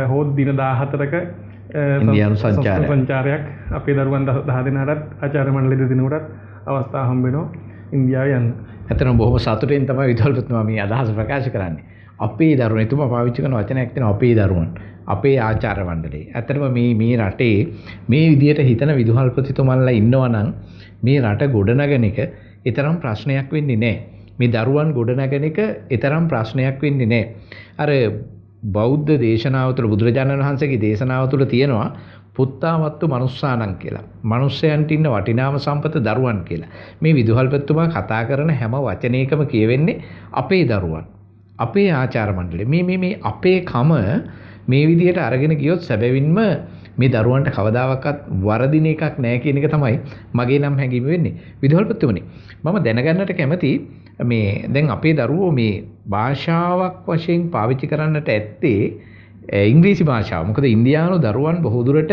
Speaker 2: හෝ දින 14ක
Speaker 1: ඉන්දියානු
Speaker 2: සංචාරයක් අපේ දරුවන් 10 දිනකටත් ආචාර්ය මණ්ඩලයේ දෙදිනකටත් අවස්ථාව හම්බ වෙනවා ඉන්දියාවේ යන්න.
Speaker 1: ඇත්තටම බොහොම සතුටින් තමයි විදුහල්පතිතුමා මේ අදහස ප්‍රකාශ කරන්නේ. අපේ දරුවෝ එතුමා පාවිච්චි කරන වචනයක් තියෙනවා අපේ දරුවන්. අපේ ආචාර්ය මණ්ඩලයේ. ඇත්තටම මේ රටේ මේ විදියට හිතන විදුහල්පතිතුමන්ලා ඉන්නවා නම් මේ රට ගොඩනගන එක ඊතරම් ප්‍රශ්නයක් වෙන්නේ නැහැ. මේ දරුවන් ගොඩනගන එක ඊතරම් ප්‍රශ්නයක් වෙන්නේ නැහැ. අර බෞද්ධ දේශනාව තුළ බුදුරජාණන් වහන්සේගේ දේශනාව තුළ තියෙනවා පුත්තාවත්තු මනුස්සානං කියලා. මනුස්සයන්ට ඉන්න වටිනාම සම්පත දරුවන් කියලා. මේ විදුහල්පතිතුමා කතා කරන හැම වචනයකම කියවෙන්නේ අපේ දරුවන්. අපේ ආචාර්ය මණ්ඩලය. මේ අපේ කම මේ විදිහට අරගෙන ගියොත් සැබවින්ම මේ දරුවන්ට කවදාවත් වරදින එකක් නැහැ කියන එක තමයි මගේ නම් හැඟීම වෙන්නේ. විදුහල්පතිතුමනි මම දැනගන්නට කැමති මේ දැන් අපේ දරුවෝ මේ භාෂාවක් වශයෙන් පාවිච්චි කරන්නට ඇත්තේ ඉංග්‍රීසි භාෂාව. මොකද ඉන්දියානු දරුවන් බොහෝ දුරට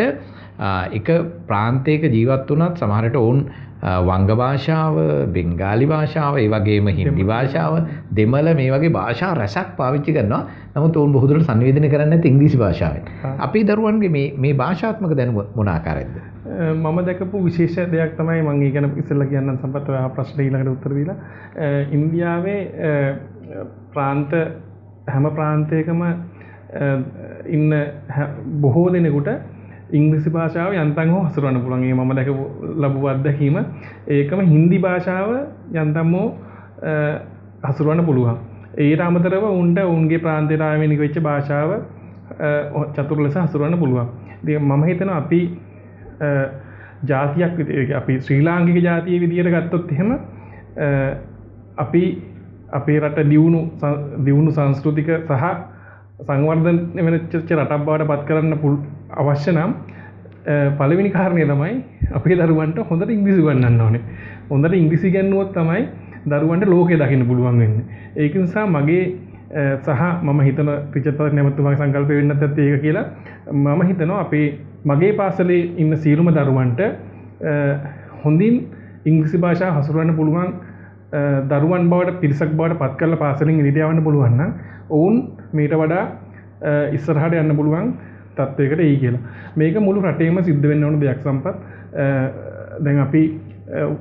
Speaker 1: එක ප්‍රාන්තයක ජීවත් වුණත් සමහරට ඔවුන් වංග භාෂාව, බෙන්ගාලි භාෂාව, ඒ වගේම හින්දි භාෂාව, දෙමළ මේ වගේ භාෂා රැසක් පාවිච්චි කරනවා. නමුත් ඔවුන් බොහෝ දුරට සංවේදනය කරන්නේ නැති ඉංග්‍රීසි භාෂාවෙන්. අපේ දරුවන්ගේ මේ භාෂාත්මක දැනුම මොන ආකාරයක්ද?
Speaker 2: මම දැකපු විශේෂ දෙයක් තමයි මම ඊගෙන ඉස්සෙල්ලා කියන්න සම්පත් ඔය ප්‍රශ්නේ ඊළඟට උත්තර දීලා ඉන්දියාවේ ප්‍රාන්ත හැම ප්‍රාන්තයකම ඉන්න බොහෝ දෙනෙකුට ඉංග්‍රීසි භාෂාව යන්තම් හෝ හසුරවන්න පුළුවන්. ඒ මම දැකපු ලැබුව අත්දැකීම. ඒකම හින්දි භාෂාව යන්තම් හෝ හසුරවන්න පුළුවන්. ඊට අමතරව උන්ගේ ප්‍රාන්තයට ආවෙනික වෙච්ච භාෂාව චතුර ලෙස හසුරවන්න පුළුවන්. ඉතින් මම හිතනවා අපි ජාතියක් විදිහට අපි ශ්‍රී ලාංකික ජාතිය විදිහට ගත්තොත් එහෙම අපි අපේ රට දියුණු සංස්කෘතික සහ සංවර්ධනය වෙච්ච රටක් බවට පත් කරන්න අවශ්‍ය නම් පළවෙනි කාරණය තමයි අපේ දරුවන්ට හොඳට ඉංග්‍රීසි උගන්වන්න ඕනේ. හොඳට ඉංග්‍රීසි ඉගෙනුවොත් තමයි දරුවන්ට ලෝකය දකින්න පුළුවන් වෙන්නේ. ඒක නිසා මගේ සහ මම හිතන ටීචර් නැමතුමාගේ සංකල්පය වෙන්නත් ඇත්ත ඒක කියලා මම හිතනවා මගේ පාසලේ ඉන්න සියලුම දරුවන්ට හොඳින් ඉංග්‍රීසි භාෂාව හසුරවන්න පුළුවන් දරුවන් බවට පිරිසක් බවට පත් කරලා පාසලෙන් එළියට යවන්න පුළුවන් නම් ඔවුන් මීට වඩා ඉස්සරහට යන්න පුළුවන් තත්වයකට එයි කියලා. මේක මුළු රටේම සිද්ධ වෙන්න ඕන දෙයක් සම්පත්. දැන් අපි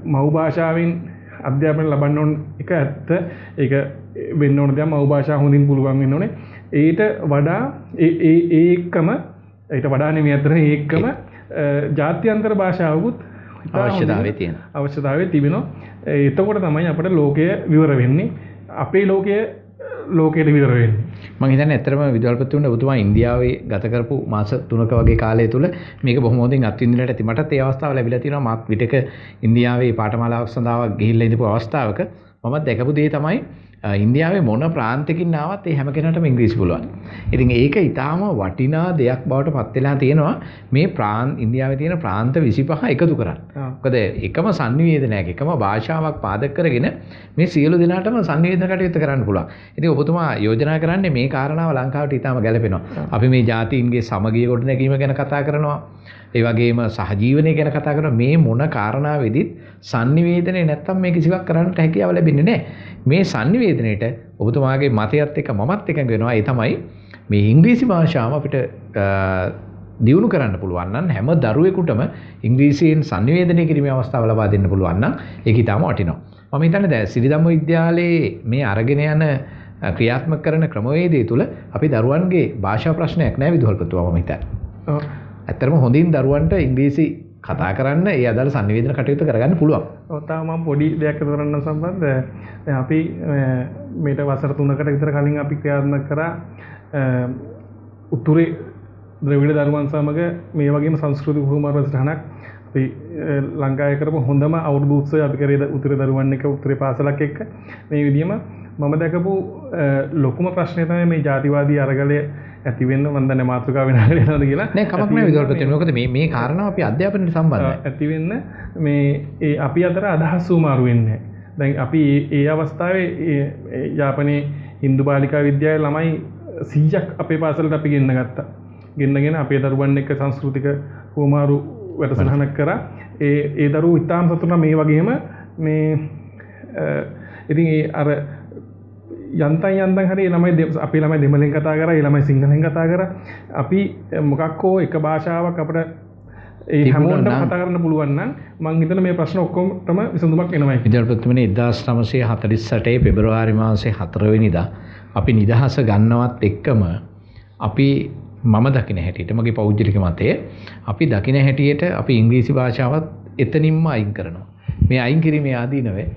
Speaker 2: මව් භාෂාවෙන් අධ්‍යාපනය ලබන්න ඕන එක ඇත්ත. ඒක වෙන්න ඕන දෙයක්. මව් භාෂාව හොඳින් පුළුවන් වෙන්න ඕනේ. ඊට වඩා ඒකම ඊට වඩා නෙමෙයි අතර ඒකම ජාත්‍යන්තර භාෂාවකුත් අවශ්‍යතාවය තියෙනවා. එතකොට තමයි අපිට ලෝකය විවර වෙන්නේ. අපේ ලෝකයට විවර වෙන්නේ.
Speaker 1: මම හිතන්නේ ඇත්තටම විදුහල්පතිතුමනි ඔබතුමා ඉන්දියාවේ ගත කරපු මාස 3ක වගේ කාලය තුල මේක බොහොම හොඳින් අත්විඳින්නට ඇති. මටත් ඒ අවස්ථාව ලැබිලා තියෙනවා. මාත් විටක ඉන්දියාවේ පාඨමාලාවක් සඳහා ගිහිල්ලා ඉඳපු අවස්ථාවක මම දැකපු දේ තමයි ඉන්දියාවේ මොන ප්‍රාන්තකින් ආවත් ඒ හැම කෙනාටම ඉංග්‍රීසි පුළුවන්. ඉතින් ඒක ඊටාම වටිනා දෙයක් බවට පත් වෙලා තියෙනවා මේ ඉන්දියාවේ තියෙන ප්‍රාන්ත 25 එකතු කරන්න. මොකද එකම සංනිවේදනයක් එකම භාෂාවක් පාදක කරගෙන මේ සියලු දෙනාටම සංනිවේදන කටයුතු කරන්න පුළුවන්. ඉතින් ඔබතුමා යෝජනා කරන්නේ මේ කාරණාව ලංකාවට ඊටාම ගැලපෙනවා. අපි මේ ජාතීන්ගේ සමගිය ගොඩනැගීම ගැන කතා කරනවා. ඒ වගේම සහජීවනය ගැන කතා කරනවා. මේ මොන කාරණාවෙදිත් සංනිවේදනය නැත්තම් මේ කිසිවක් කරන්නට හැකියාව ලැබෙන්නේ නැහැ. මේ සංනිවේදනයේට ඔබතුමාගේ මතයත් එක්ක මමත් එකඟ වෙනවා. ඒ තමයි මේ ඉංග්‍රීසි භාෂාව අපිට දියුණු කරන්න පුළුවන් නම් හැම දරුවෙකුටම ඉංග්‍රීසියෙන් සංනිවේදනය කිරීමේ අවස්ථාව ලබා දෙන්න පුළුවන් නම් ඒක ඊටම වටිනවා. මම හිතන්නේ දැන් සිරිධම්ම විද්‍යාලයේ මේ අරගෙන යන ක්‍රියාත්මක කරන ක්‍රමවේදය තුළ අපි දරුවන්ගේ භාෂා ප්‍රශ්නයක් නැහැ විදුහල්පතිතුමා මම හිතන්නේ. ඇත්තටම හොඳින් දරුවන්ට ඉංග්‍රීසි කතා කරන්න ඒ අදාළ සංනිවේදන කටයුතු කරගන්න පුළුවන්.
Speaker 2: ඔව් තාම මම පොඩි දෙයක් කරන්න සම්බන්ධ දැන් අපි මේට වසර 3කට විතර කලින් අපි ක්‍රියාත්මක කරා උතුරේ ද්‍රවිඩ දරුවන් සමග මේ වගේම සංස්කෘතික හුවමාරු වැඩසටහනක් අපි ලංකාවේ කරපු හොඳම අවුරුදු උත්සවය අපි කරේ උතුරේ දරුවන් එක්ක උතුරේ පාසලක් එක්ක මේ විදිහම මම දැකපු ලොකුම ප්‍රශ්නය තමයි මේ ජාතිවාදී අරගලය ඇති වෙන්න මම දන්නේ මාතෘකාව වෙනවද කියලා
Speaker 1: නෑ කමක් නෑ විදුහල්පතිතුමා. මොකද මේ කාරණාව අපි අධ්‍යාපනයට සම්බන්ධයි.
Speaker 2: ඇති වෙන්න මේ අපි අතර අදහස් සුමාරු වෙන්නේ. දැන් අපි ඒ අවස්ථාවේ යාපනයේ හින්දු බාලිකා විද්‍යාලයේ ළමයි 100ක් අපේ පාසලට අපි ගෙන්න ගත්තා. ගෙන්නගෙන අපේ දරුවන් එක්ක සංස්කෘතික හුවමාරු වැඩසටහනක් කරා. ඒ දරුවෝ ඉතාම සතුටු වුණා මේ වගේම මේ ඉතින් ඒ අර යන්තම් හරි ළමයි අපේ ළමයි දෙමළෙන් කතා කරා, ඒ ළමයි සිංහලෙන් කතා කරා. අපි මොකක් හෝ එක භාෂාවක් අපිට ඒ හැමෝටම කතා කරන්න පුළුවන් නම් මම හිතන මේ ප්‍රශ්න ඔක්කොමම විසඳුමක් එනවා.
Speaker 1: විදුහල්පතිතුමනි 1948 පෙබරවාරි මාසේ 4 වෙනිදා අපි නිදහස ගන්නවත් එක්කම අපි මම දකින හැටියට මගේ පෞද්ගලික මතය අපි දකින හැටියට අපි ඉංග්‍රීසි භාෂාවත් එතනින්ම අයින් කරනවා. මේ අයින් කිරීමේ ආදීනවේ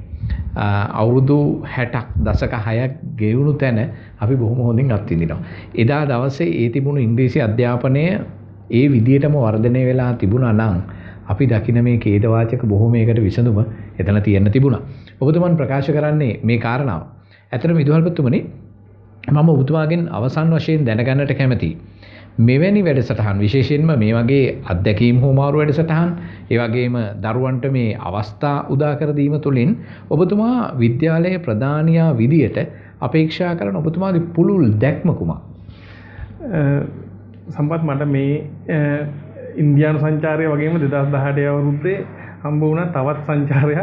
Speaker 1: අවුරුදු 60ක් දශක 6ක් ගෙවුණු තැන අපි බොහොම හොඳින් අත්විඳිනවා. එදා දවසේ ඒ තිබුණු ඉංග්‍රීසි අධ්‍යාපනය ඒ විදියටම වර්ධනය වෙලා තිබුණා නම් අපි දකින මේ ඛේදවාචක බොහොමයකට විසඳුම එතන තියෙන්න තිබුණා. ඔබතුමන් ප්‍රකාශ කරන්නේ මේ කාරණාව. ඇත්තටම විදුහල්පතිතුමනි මම ඔබතුමාගෙන් අවසන් වශයෙන් දැනගන්නට කැමතියි. මෙවැනි වැඩසටහන් විශේෂයෙන්ම මේ වගේ අත්දැකීම් හෝමාරු වැඩසටහන් ඒ වගේම දරුවන්ට මේ අවස්ථා උදා කර දීම තුළින් ඔබතුමා විද්‍යාලයේ ප්‍රධානියා විදියට අපේක්ෂා කරන ඔබතුමාගේ පුළුල් දැක්ම කුමක්ද?
Speaker 2: සම්පත් මට මේ ඉන්දියානු සංචාරය වගේම 2018 අවුරුද්දේ හම්බ වුණා තවත් සංචාරයක්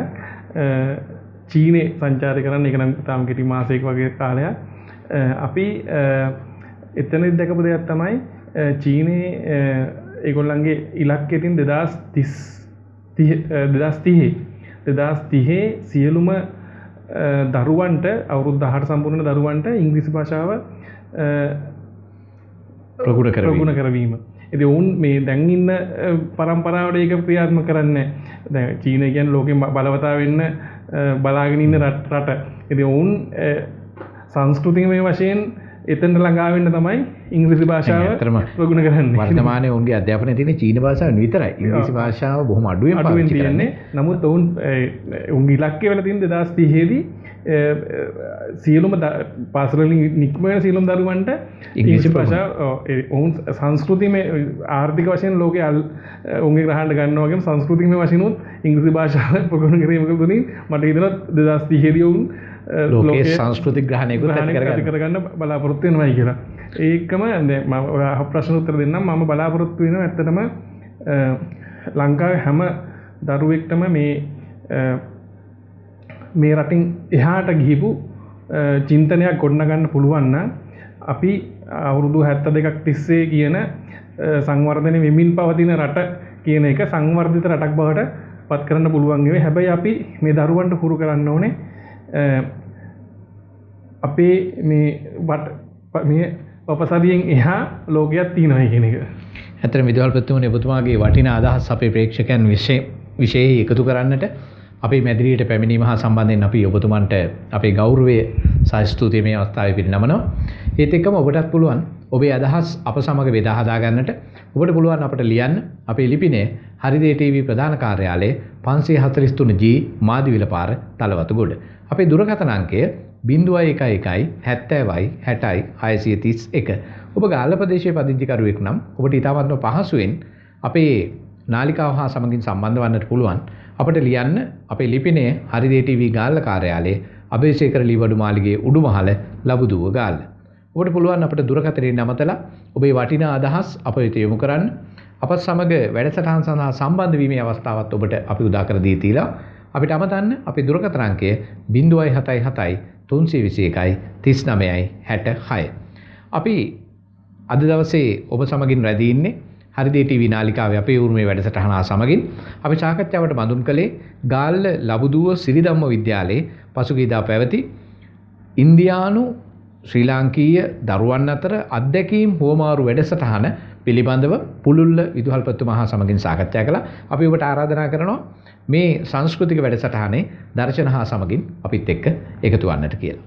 Speaker 2: චීනේ සංචාරය කරන්න. ඒක නම් තාම කෙටි මාසයක වගේ කාලයක්. අපි එතනදි දැකපු දෙයක් තමයි චීනේ ඒගොල්ලන්ගේ ඉලක්කයෙන් 2030 සියලුම දරුවන්ට අවුරුදු 18 සම්පූර්ණ දරුවන්ට ඉංග්‍රීසි භාෂාව ප්‍රගුණ කරවීම. ඉතින් ඔවුන් මේ දැන් ඉන්න පරම්පරාවට ඒක ක්‍රියාත්මක කරන්නේ. දැන් චීනය කියන්නේ ලෝකෙන් බලවතා වෙන්න බලාගෙන ඉන්න රට. ඉතින් ඔවුන් සංස්කෘතිකමය වශයෙන් එතන ළඟා වෙන්න තමයි ඉංග්‍රීසි භාෂාව ප්‍රගුණ කරන්නේ.
Speaker 1: වර්තමානයේ ඔවුන්ගේ අධ්‍යාපනයේ තියෙන චීන භාෂාව විතරයි. ඉංග්‍රීසි භාෂාව බොහොම අඩුවෙන් පාවිච්චි කරන්නේ.
Speaker 2: නමුත් ඔවුන්ගේ ඉලක්කය වෙලා තියෙන 2030 දී සියලුම පාසලෙන් නික්ම වෙන සියලුම දරුවන්ට ඉංග්‍රීසි භාෂාව ඔවුන් සංස්කෘතිමය ආර්ථික වශයෙන් ලෝකයේ ඔවුන්ගේ ග්‍රහණය ගන්නවා වගේම සංස්කෘතිකමය වශයෙන් උත් ඉංග්‍රීසි භාෂාව ප්‍රගුණ කිරීම තුළින් මට හිතෙනවා 2030 දී ඔවුන්
Speaker 1: ලෝකයේ සංස්කෘතික ග්‍රහණයකුත් ඇති
Speaker 2: කරගන්න බලාපොරොත්තු වෙනවායි කියලා. ඒකම මම ප්‍රශ්න උත්තර දෙන්නම්. මම බලාපොරොත්තු වෙනවා ඇත්තටම ලංකාවේ හැම දරුවෙක්ටම මේ රටින් එහාට ගිහිපු චින්තනයක් ගොඩනගන්න පුළුවන් නම් අපි අවුරුදු 72ක් තිස්සේ කියන සංවර්ධනය වෙමින් පවතින රට කියන එක සංවර්ධිත රටක් බවට පත් කරන්න පුළුවන් වෙයි. හැබැයි අපි මේ දරුවන්ට හුරු කරන්න ඕනේ අපේ මේ වපසරියෙන් එහා ලෝකයක් තියෙනවා කියන එක.
Speaker 1: ඇත්තටම විදුහල්පතිතුමනි ඔබතුමාගේ වටිනා අදහස් අපේ ප්‍රේක්ෂකයන් විශේෂයෙන් එකතු කරන්නට අපේ මැදිරියට පැමිණීම හා සම්බන්ධයෙන් අපි ඔබතුමන්ට අපේ ගෞරවය සහ ස්තුතිය මේ අවස්ථාවේ පිරිනමනවා. ඒත් එක්කම ඔබටත් පුළුවන් ඔබේ අදහස් අප සමග බෙදා හදා ගන්නට. ඔබට පුළුවන් අපට ලියන්න අපේ ලිපිනය හරිදේ ටීවී ප්‍රධාන කාර්යාලය 543G මාදිවිල පාර තලවතුගොඩ. අපේ දුරකථන අංකය 0111 70 60 631. ඔබ ගාල්ල ප්‍රදේශයේ පදිංචිකරුවෙක් නම් ඔබට ඉතාමත්ම පහසුවෙන් අපේ නාලිකාව හා සමගින් සම්බන්ධ වන්නට පුළුවන්. අපට ලියන්න අපේ ලිපිනය හරිදේ ටීවී ගාල්ල කාර්යාලයේ අබේසේකර ලීවඩු මාලිගයේ උඩුමහල ලබුදුව ගාල්ල. ඔබට පුළුවන් අපට දුරකථනයෙන් නමතලා ඔබේ වටිනා අදහස් අප වෙත යොමු කරන්න. අපත් සමග වැඩසටහන් සඳහා සම්බන්ධ වීමේ අවස්ථාවත් ඔබට අපි උදා කර දී තියලා අපිට අමතන්න අපේ දුරකථන අංකය 077 321 39 66. අපි අද දවසේ ඔබ සමගින් රැඳී ඉන්නේ හරිදේ ටීවී නාලිකාවේ අපේ උරුමේ වැඩසටහන සමගින් අපි සාකච්ඡාවට බඳුන් කළේ ගාල්ල ලබුදුව සිරිධම්ම විද්‍යාලයේ පසුගියදා පැවති ඉන්දියානු ශ්‍රී ලාංකීය දරුවන් අතර අත්දැකීම් හුවමාරු වැඩසටහන පිළිබඳව පුළුල්ල විදුහල්පතිතුමා හා සමගින් සාකච්ඡා කළා. අපි ඔබට ආරාධනා කරනවා මේ සංස්කෘතික වැඩසටහනේ දර්ශන හා සමගින් අපිත් එක්ක එකතු වන්නට කියලා.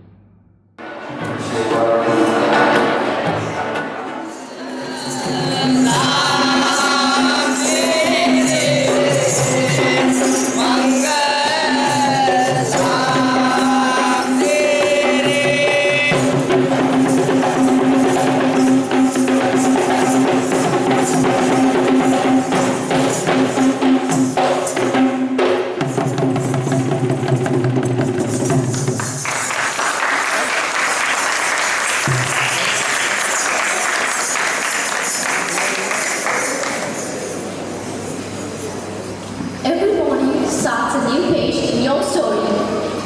Speaker 3: Every morning starts a new page in your story.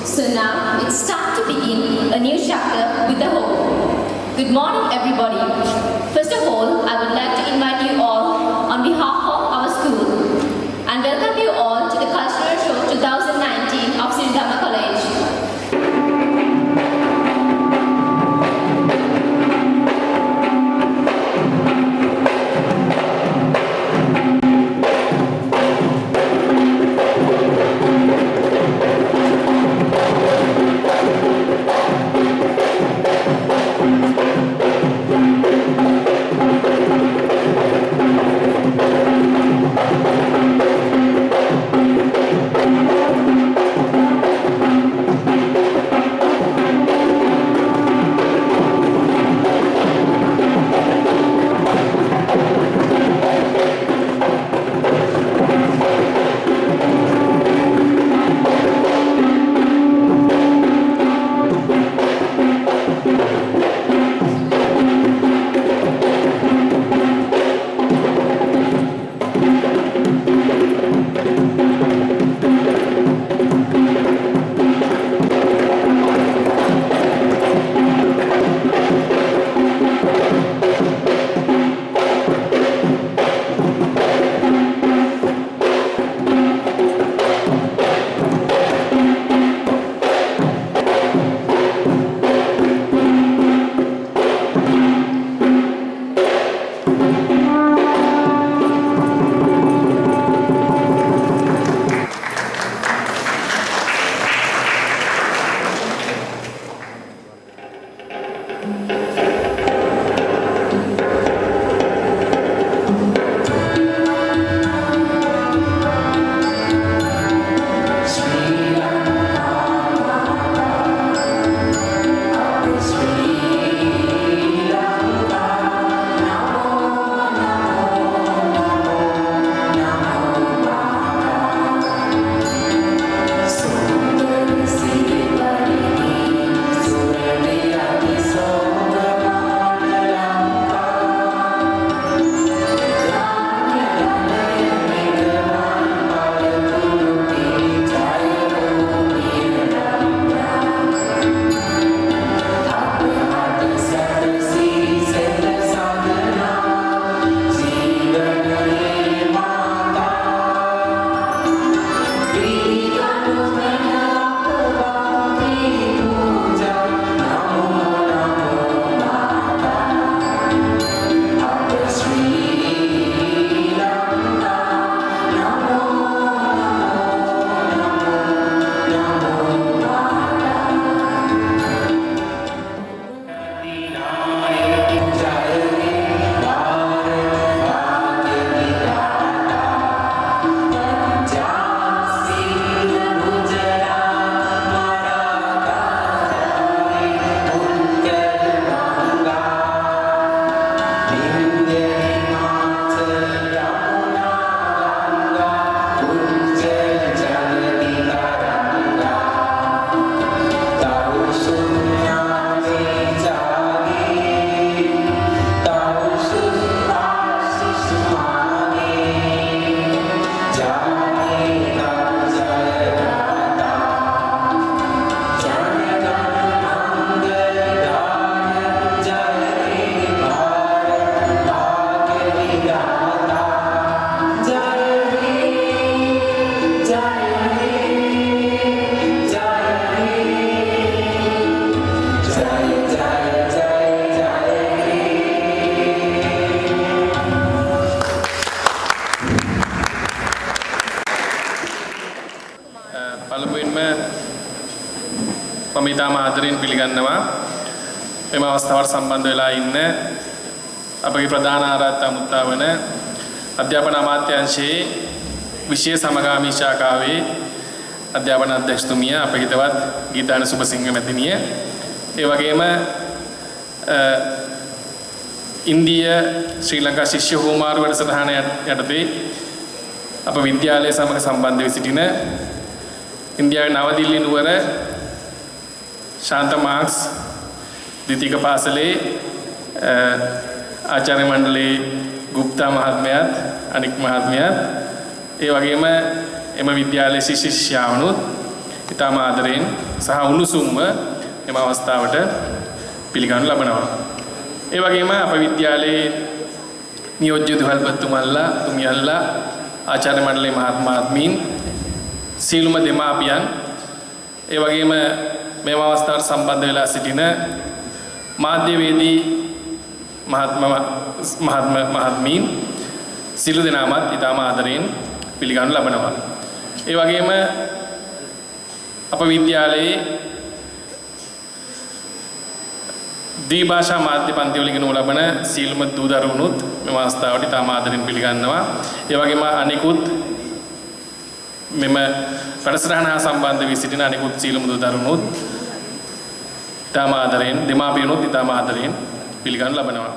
Speaker 3: So now it's time to begin a new chapter with the hope. Good morning, everybody. First of all, I would like to invite you all on behalf of our school and welcome you all to the Cultural Show 2019 of Siridhamma College.
Speaker 4: මම ඊටම ආදරෙන් පිළිගන්නවා මෙම අවස්ථාවට සම්බන්ධ වෙලා ඉන්න අපගේ ප්‍රධාන ආරාධිත අමුත්තා වන අධ්‍යාපන අමාත්‍යාංශයේ විශේෂ සමගාමී ශාඛාවේ අධ්‍යාපන අධ්‍යක්ෂතුමිය අපේ හිතවත් ගීතාන සුබසිංහ මැතිණිය ඒ වගේම ඉන්දිය ශ්‍රී ලංකා ශිෂ්‍ය හෝමාරු වැඩසටහන යටතේ අප විද්‍යාලය සමග සම්බන්ධ වී සිටින ඉන්දියාවේ නවදිල්ලි නුවර ශාන්ත මාක්ස් ද්විතීක පාසලේ ආචාර්ය මණ්ඩලයේ ගුප්තා මහත්මයාත් අනික් මහත්මයාත් ඒ වගේම එම විද්‍යාලයේ ශිෂ්‍යාවනුත් ඉතාම ආදරයෙන් සහ උණුසුම්ව එම අවස්ථාවට පිළිගනු ලබනවා. ඒ වගේම අප විද්‍යාලයේ නියෝජ්‍ය දුහල්පතිතුමන්ලා තුමියන්ලා ආචාර්ය මණ්ඩලයේ මහත්මීන් සීලුම දෙමාපියන් ඒ වගේම මේ අවස්ථාවට සම්බන්ධ වෙලා සිටින මාධ්‍යවේදී මහත්මීන් සියලු දෙනාමත් ඉතාම ආදරයෙන් පිළිගනු ලබනවා. ඒ වගේම අප විද්‍යාලයේ ද්විභාෂා මාධ්‍ය පන්තිවල ඉගෙනු ලබන සීලුම දූ දරුවනුත් මෙම අවස්ථාවට ඉතාම ආදරයෙන් පිළිගන්නවා. ඒ වගේම අනිකුත් මෙම වැඩසටහන හා සම්බන්ධ වී සිටින අනිකුත් සීලුම දූ දරුවනුත් ඉතාම ආදරයෙන් දෙමාපියනුත් ඉතාම ආදරයෙන් පිළිගනු ලබනවා.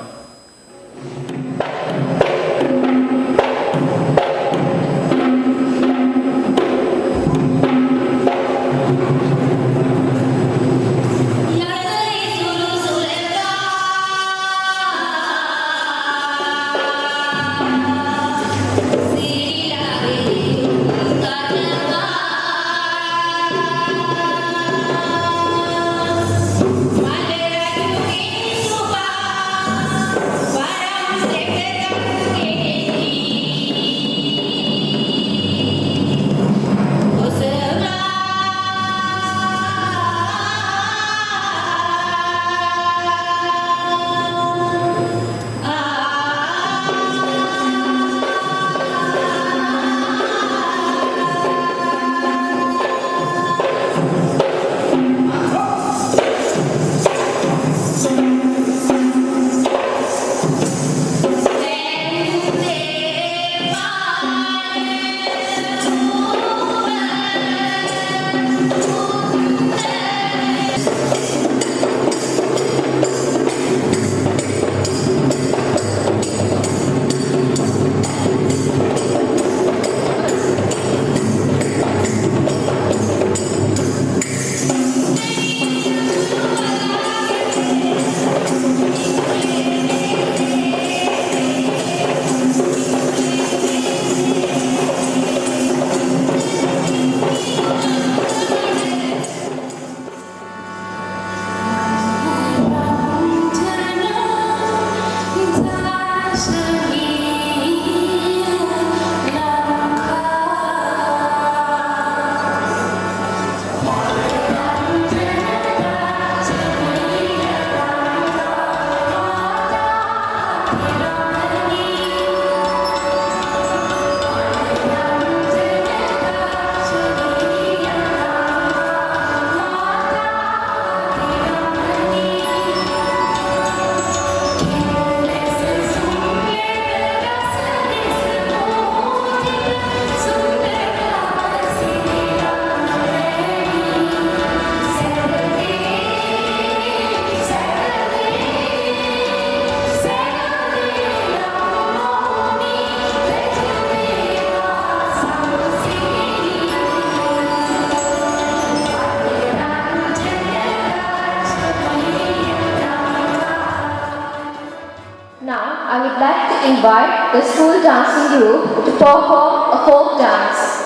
Speaker 3: Invite the school dancing group to perform a folk dance.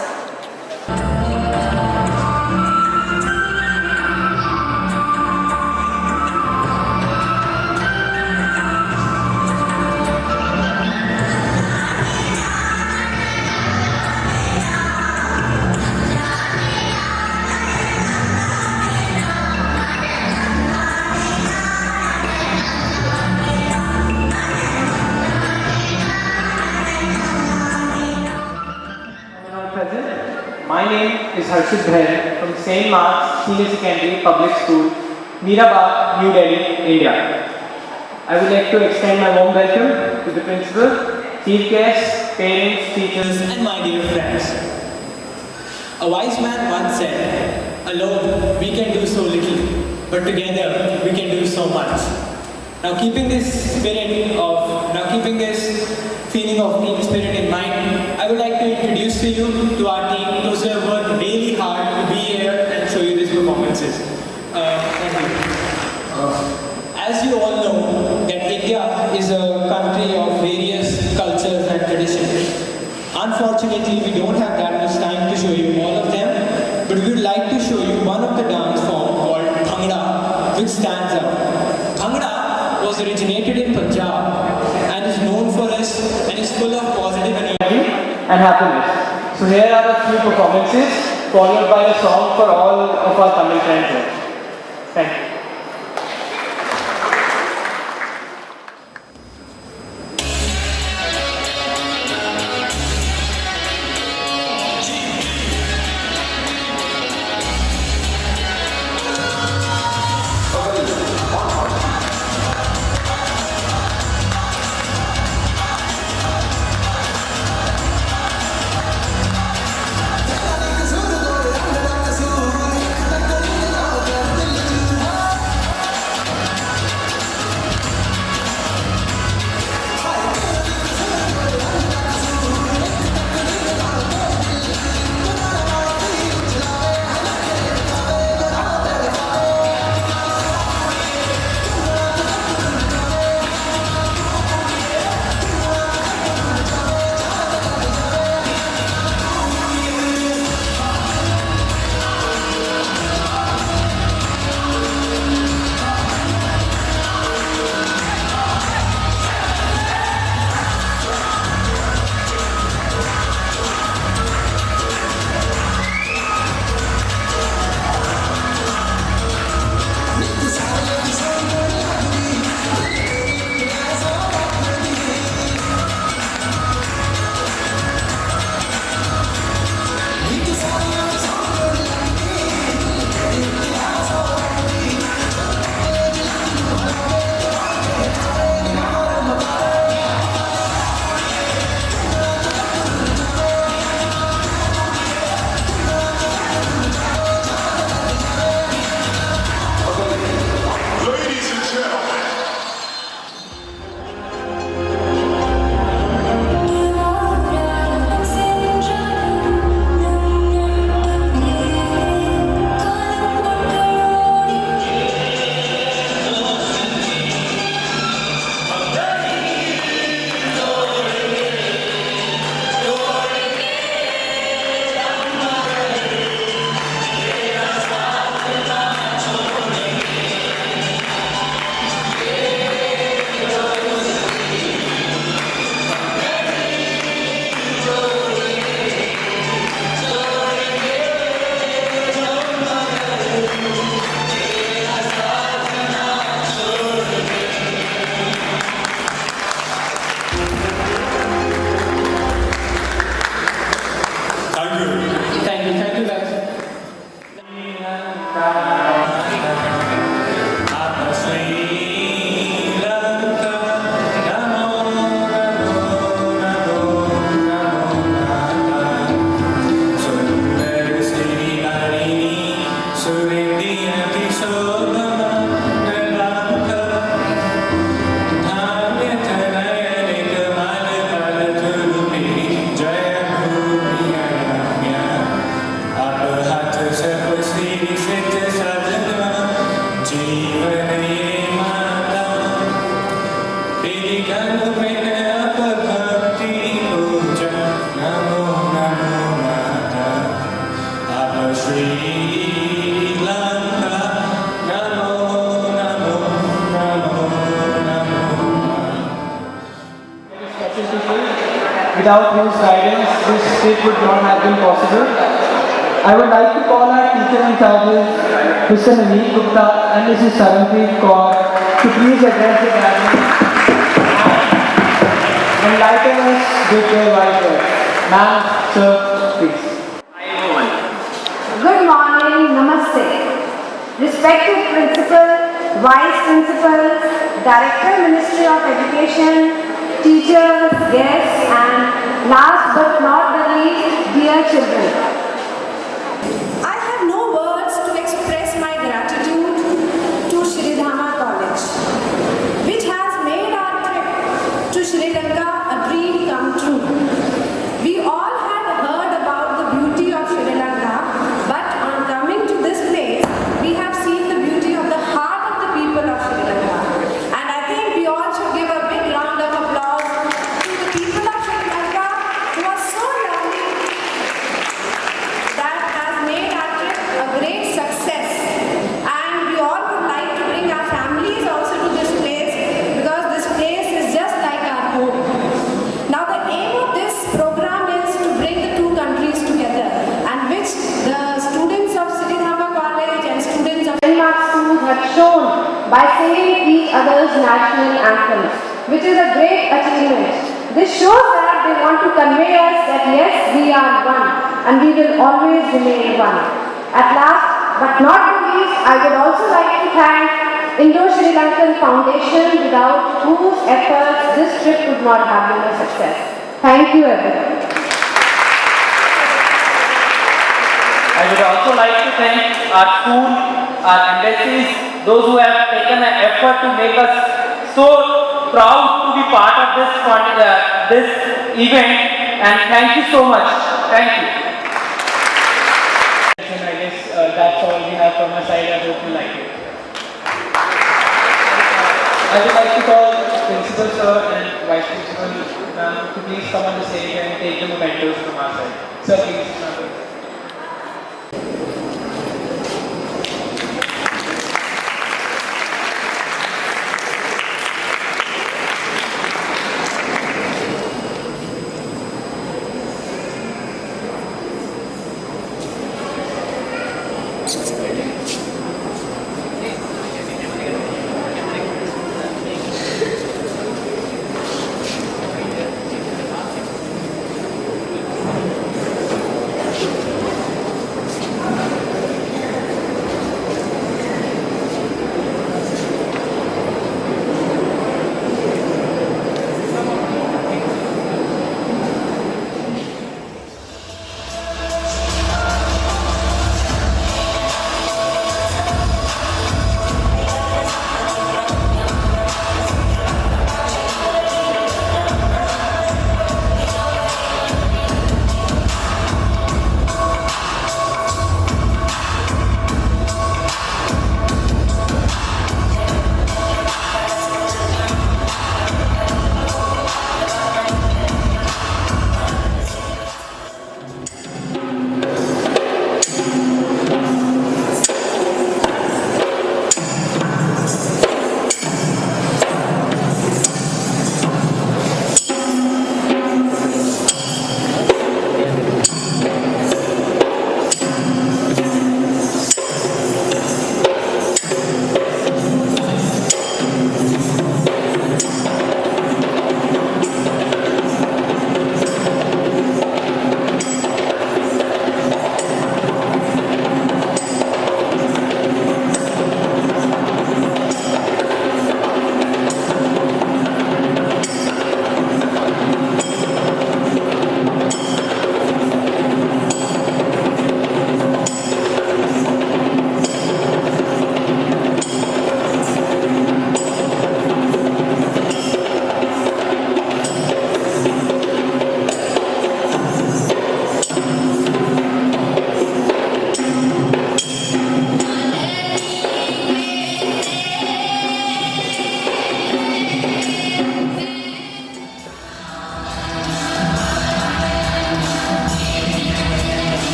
Speaker 5: Present. My name is Harshit Bhair from St. Mark's Senior Secondary Public School, Meerabad, New Delhi, India. I would like to extend my warm welcome to the principal, chief guests, parents, teachers,
Speaker 6: and my dear friends. A wise man once said, alone we can do so little, but together we can do so much. Now keeping this feeling of team spirit in mind, I would like to introduce to you to our team, those who have worked really hard to be here and show you these performances. Thank you. As you all know, that India is a country of various cultures and traditions. Unfortunately, we don't have that much time to show you all of them, but we would like to show you one of the dance form called Bhangra, which stands out. Bhangra was originated in Punjab and is known for us and is full of positive energy
Speaker 5: and happiness. So here are a few performances followed by a song for all of our Tamil friends here. Thank you. Without whose guidance, this trip would not have been possible. I would like to call our teacher in charges, Mr. Naveen Gupta and Mrs. Saranpreet Kaur, to please address the gathering and enlighten us with their wise words. Ma'am, sir, please.
Speaker 7: respected principal, vice principals, director, Ministry of Education, teachers, guests, and last but not the least, dear children.
Speaker 8: I have no words to express my gratitude to Shri Dhama College, which has made our trip to Sri Lanka a dream come true. We all had heard about the beauty of Sri Lanka, but on coming to this place, we have seen the beauty of the heart of the people of Sri Lanka. And I think we all should give a big round of applause to the people of Sri Lanka who are so lovely, that has made our trip a great success. And we all would like to bring our families also to this place, because this place is just like our home. Now the aim of this program is to bring the two countries together, and which the students of Sri Dhama College and students of
Speaker 7: Denmark schools have shown by singing each other's national anthems, which is a great achievement. This shows that they want to convey us that yes, we are one and we will always remain one. At last, but not the least, I would also like to thank Indo-Sri Lankan Foundation, without whose efforts this trip would not have been a success. Thank you everyone.
Speaker 5: I would also like to thank our school, our embassies, those who have taken an effort to make us so proud to be part of this event, and thank you so much. Thank you. And I guess that's all we have from my side. I hope you like it. I would like to call Principal Sir and Vice Principal Ma'am to please come on the stage and take the mementos from our side. Sir, please.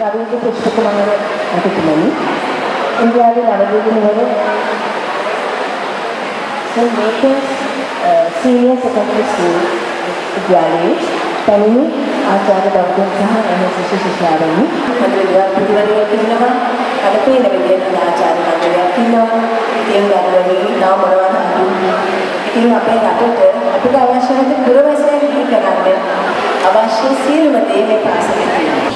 Speaker 7: Ravindra Pushpakumara මහත්මයාණනි ඉන්දියාවේ නවදීපනවල scent මේකර්ස් senior secondary school විද්‍යාලයේ පැමිණි ආචාර්ය බෞද්ධ සහ එම ශිෂ්‍යාවනි හදවත පිළිවෙලක් ඉන්නවා අලපේන විදියට ආචාර්ය මණ්ඩලයක් ඉන්නවා ඉතින් ගන්නවලි නා මොනවද ඉතින් අපේ රටට අපිට අවශ්‍ය නැති පුරවැසියන් ඉදි කරන්න අවශ්‍ය සියලුම දේ මේ පාසලේ තියෙනවා.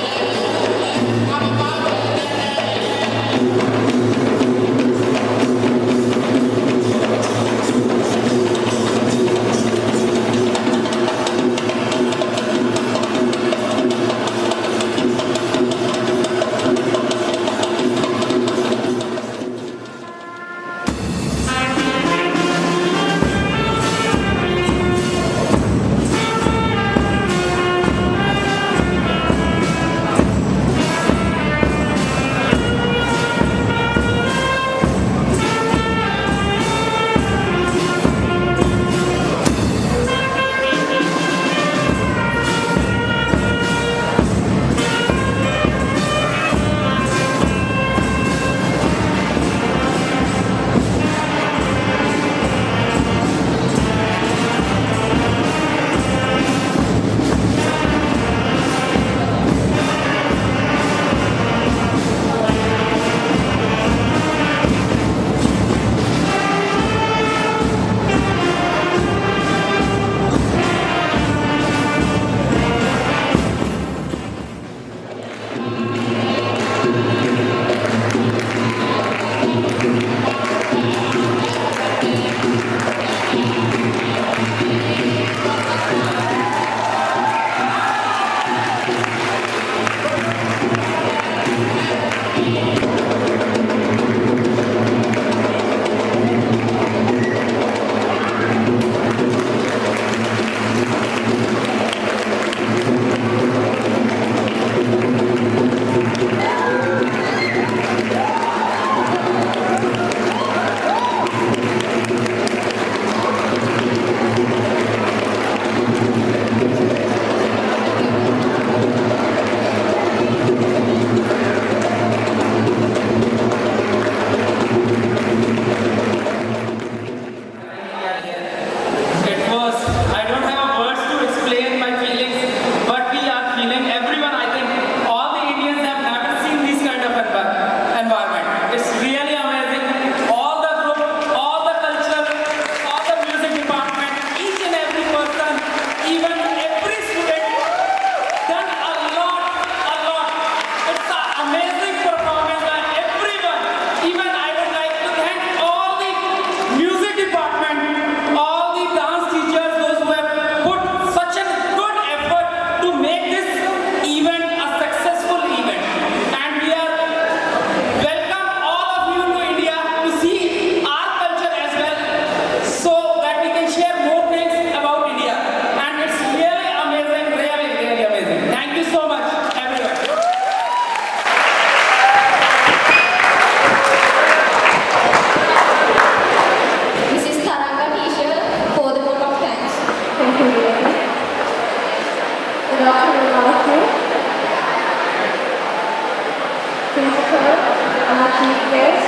Speaker 7: chief guest,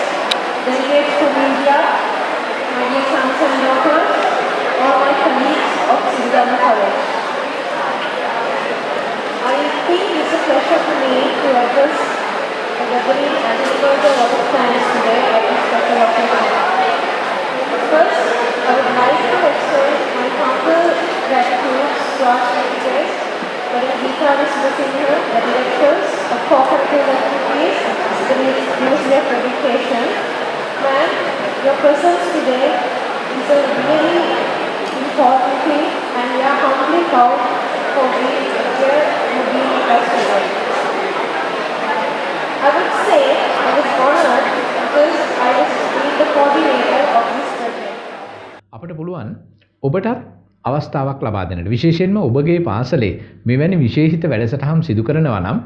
Speaker 7: delegates from India, my dear sons and daughters, all my colleagues of Siddhartha College. I think it's a pleasure for me to address the gathering and deliver the vote of thanks today at this special occasion. First, I would like to express my humble gratitude to our chief guest, Madam Geeta Viswasinghe, the directors of cooperative activities, the Ministry of Education. Ma'am, your presence today is a really important thing, and we are humbly proud for being here and being with us today. I would say I was honored because I was being the coordinator of this project.
Speaker 1: අපට පුළුවන් ඔබටත් අවස්ථාවක් ලබා දෙන්නට විශේෂයෙන්ම ඔබගේ පාසලේ මෙවැනි විශේෂිත වැඩසටහන් සිදු කරනවා නම්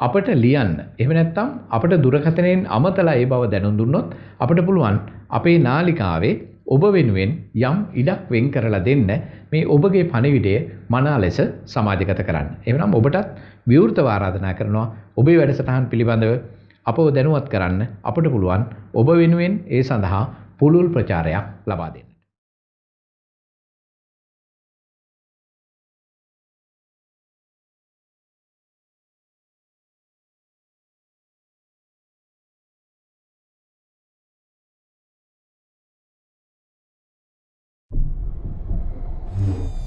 Speaker 1: අපට ලියන්න. එහෙම නැත්නම් අපට දුරකථනයෙන් අමතලා ඒ බව දැනුම් දුන්නොත් අපට පුළුවන් අපේ නාලිකාවේ ඔබ වෙනුවෙන් යම් ඉඩක් වෙන් කරලා දෙන්න මේ ඔබගේ පණිවිඩය මනා ලෙස සමාජගත කරන්න. එහෙනම් ඔබටත් විවෘතව ආරාධනා කරනවා ඔබේ වැඩසටහන් පිළිබඳව අපව දැනුවත් කරන්න අපට පුළුවන් ඔබ වෙනුවෙන් ඒ සඳහා පුළුල් ප්‍රචාරයක් ලබා දෙන්න.
Speaker 9: Mm-hmm.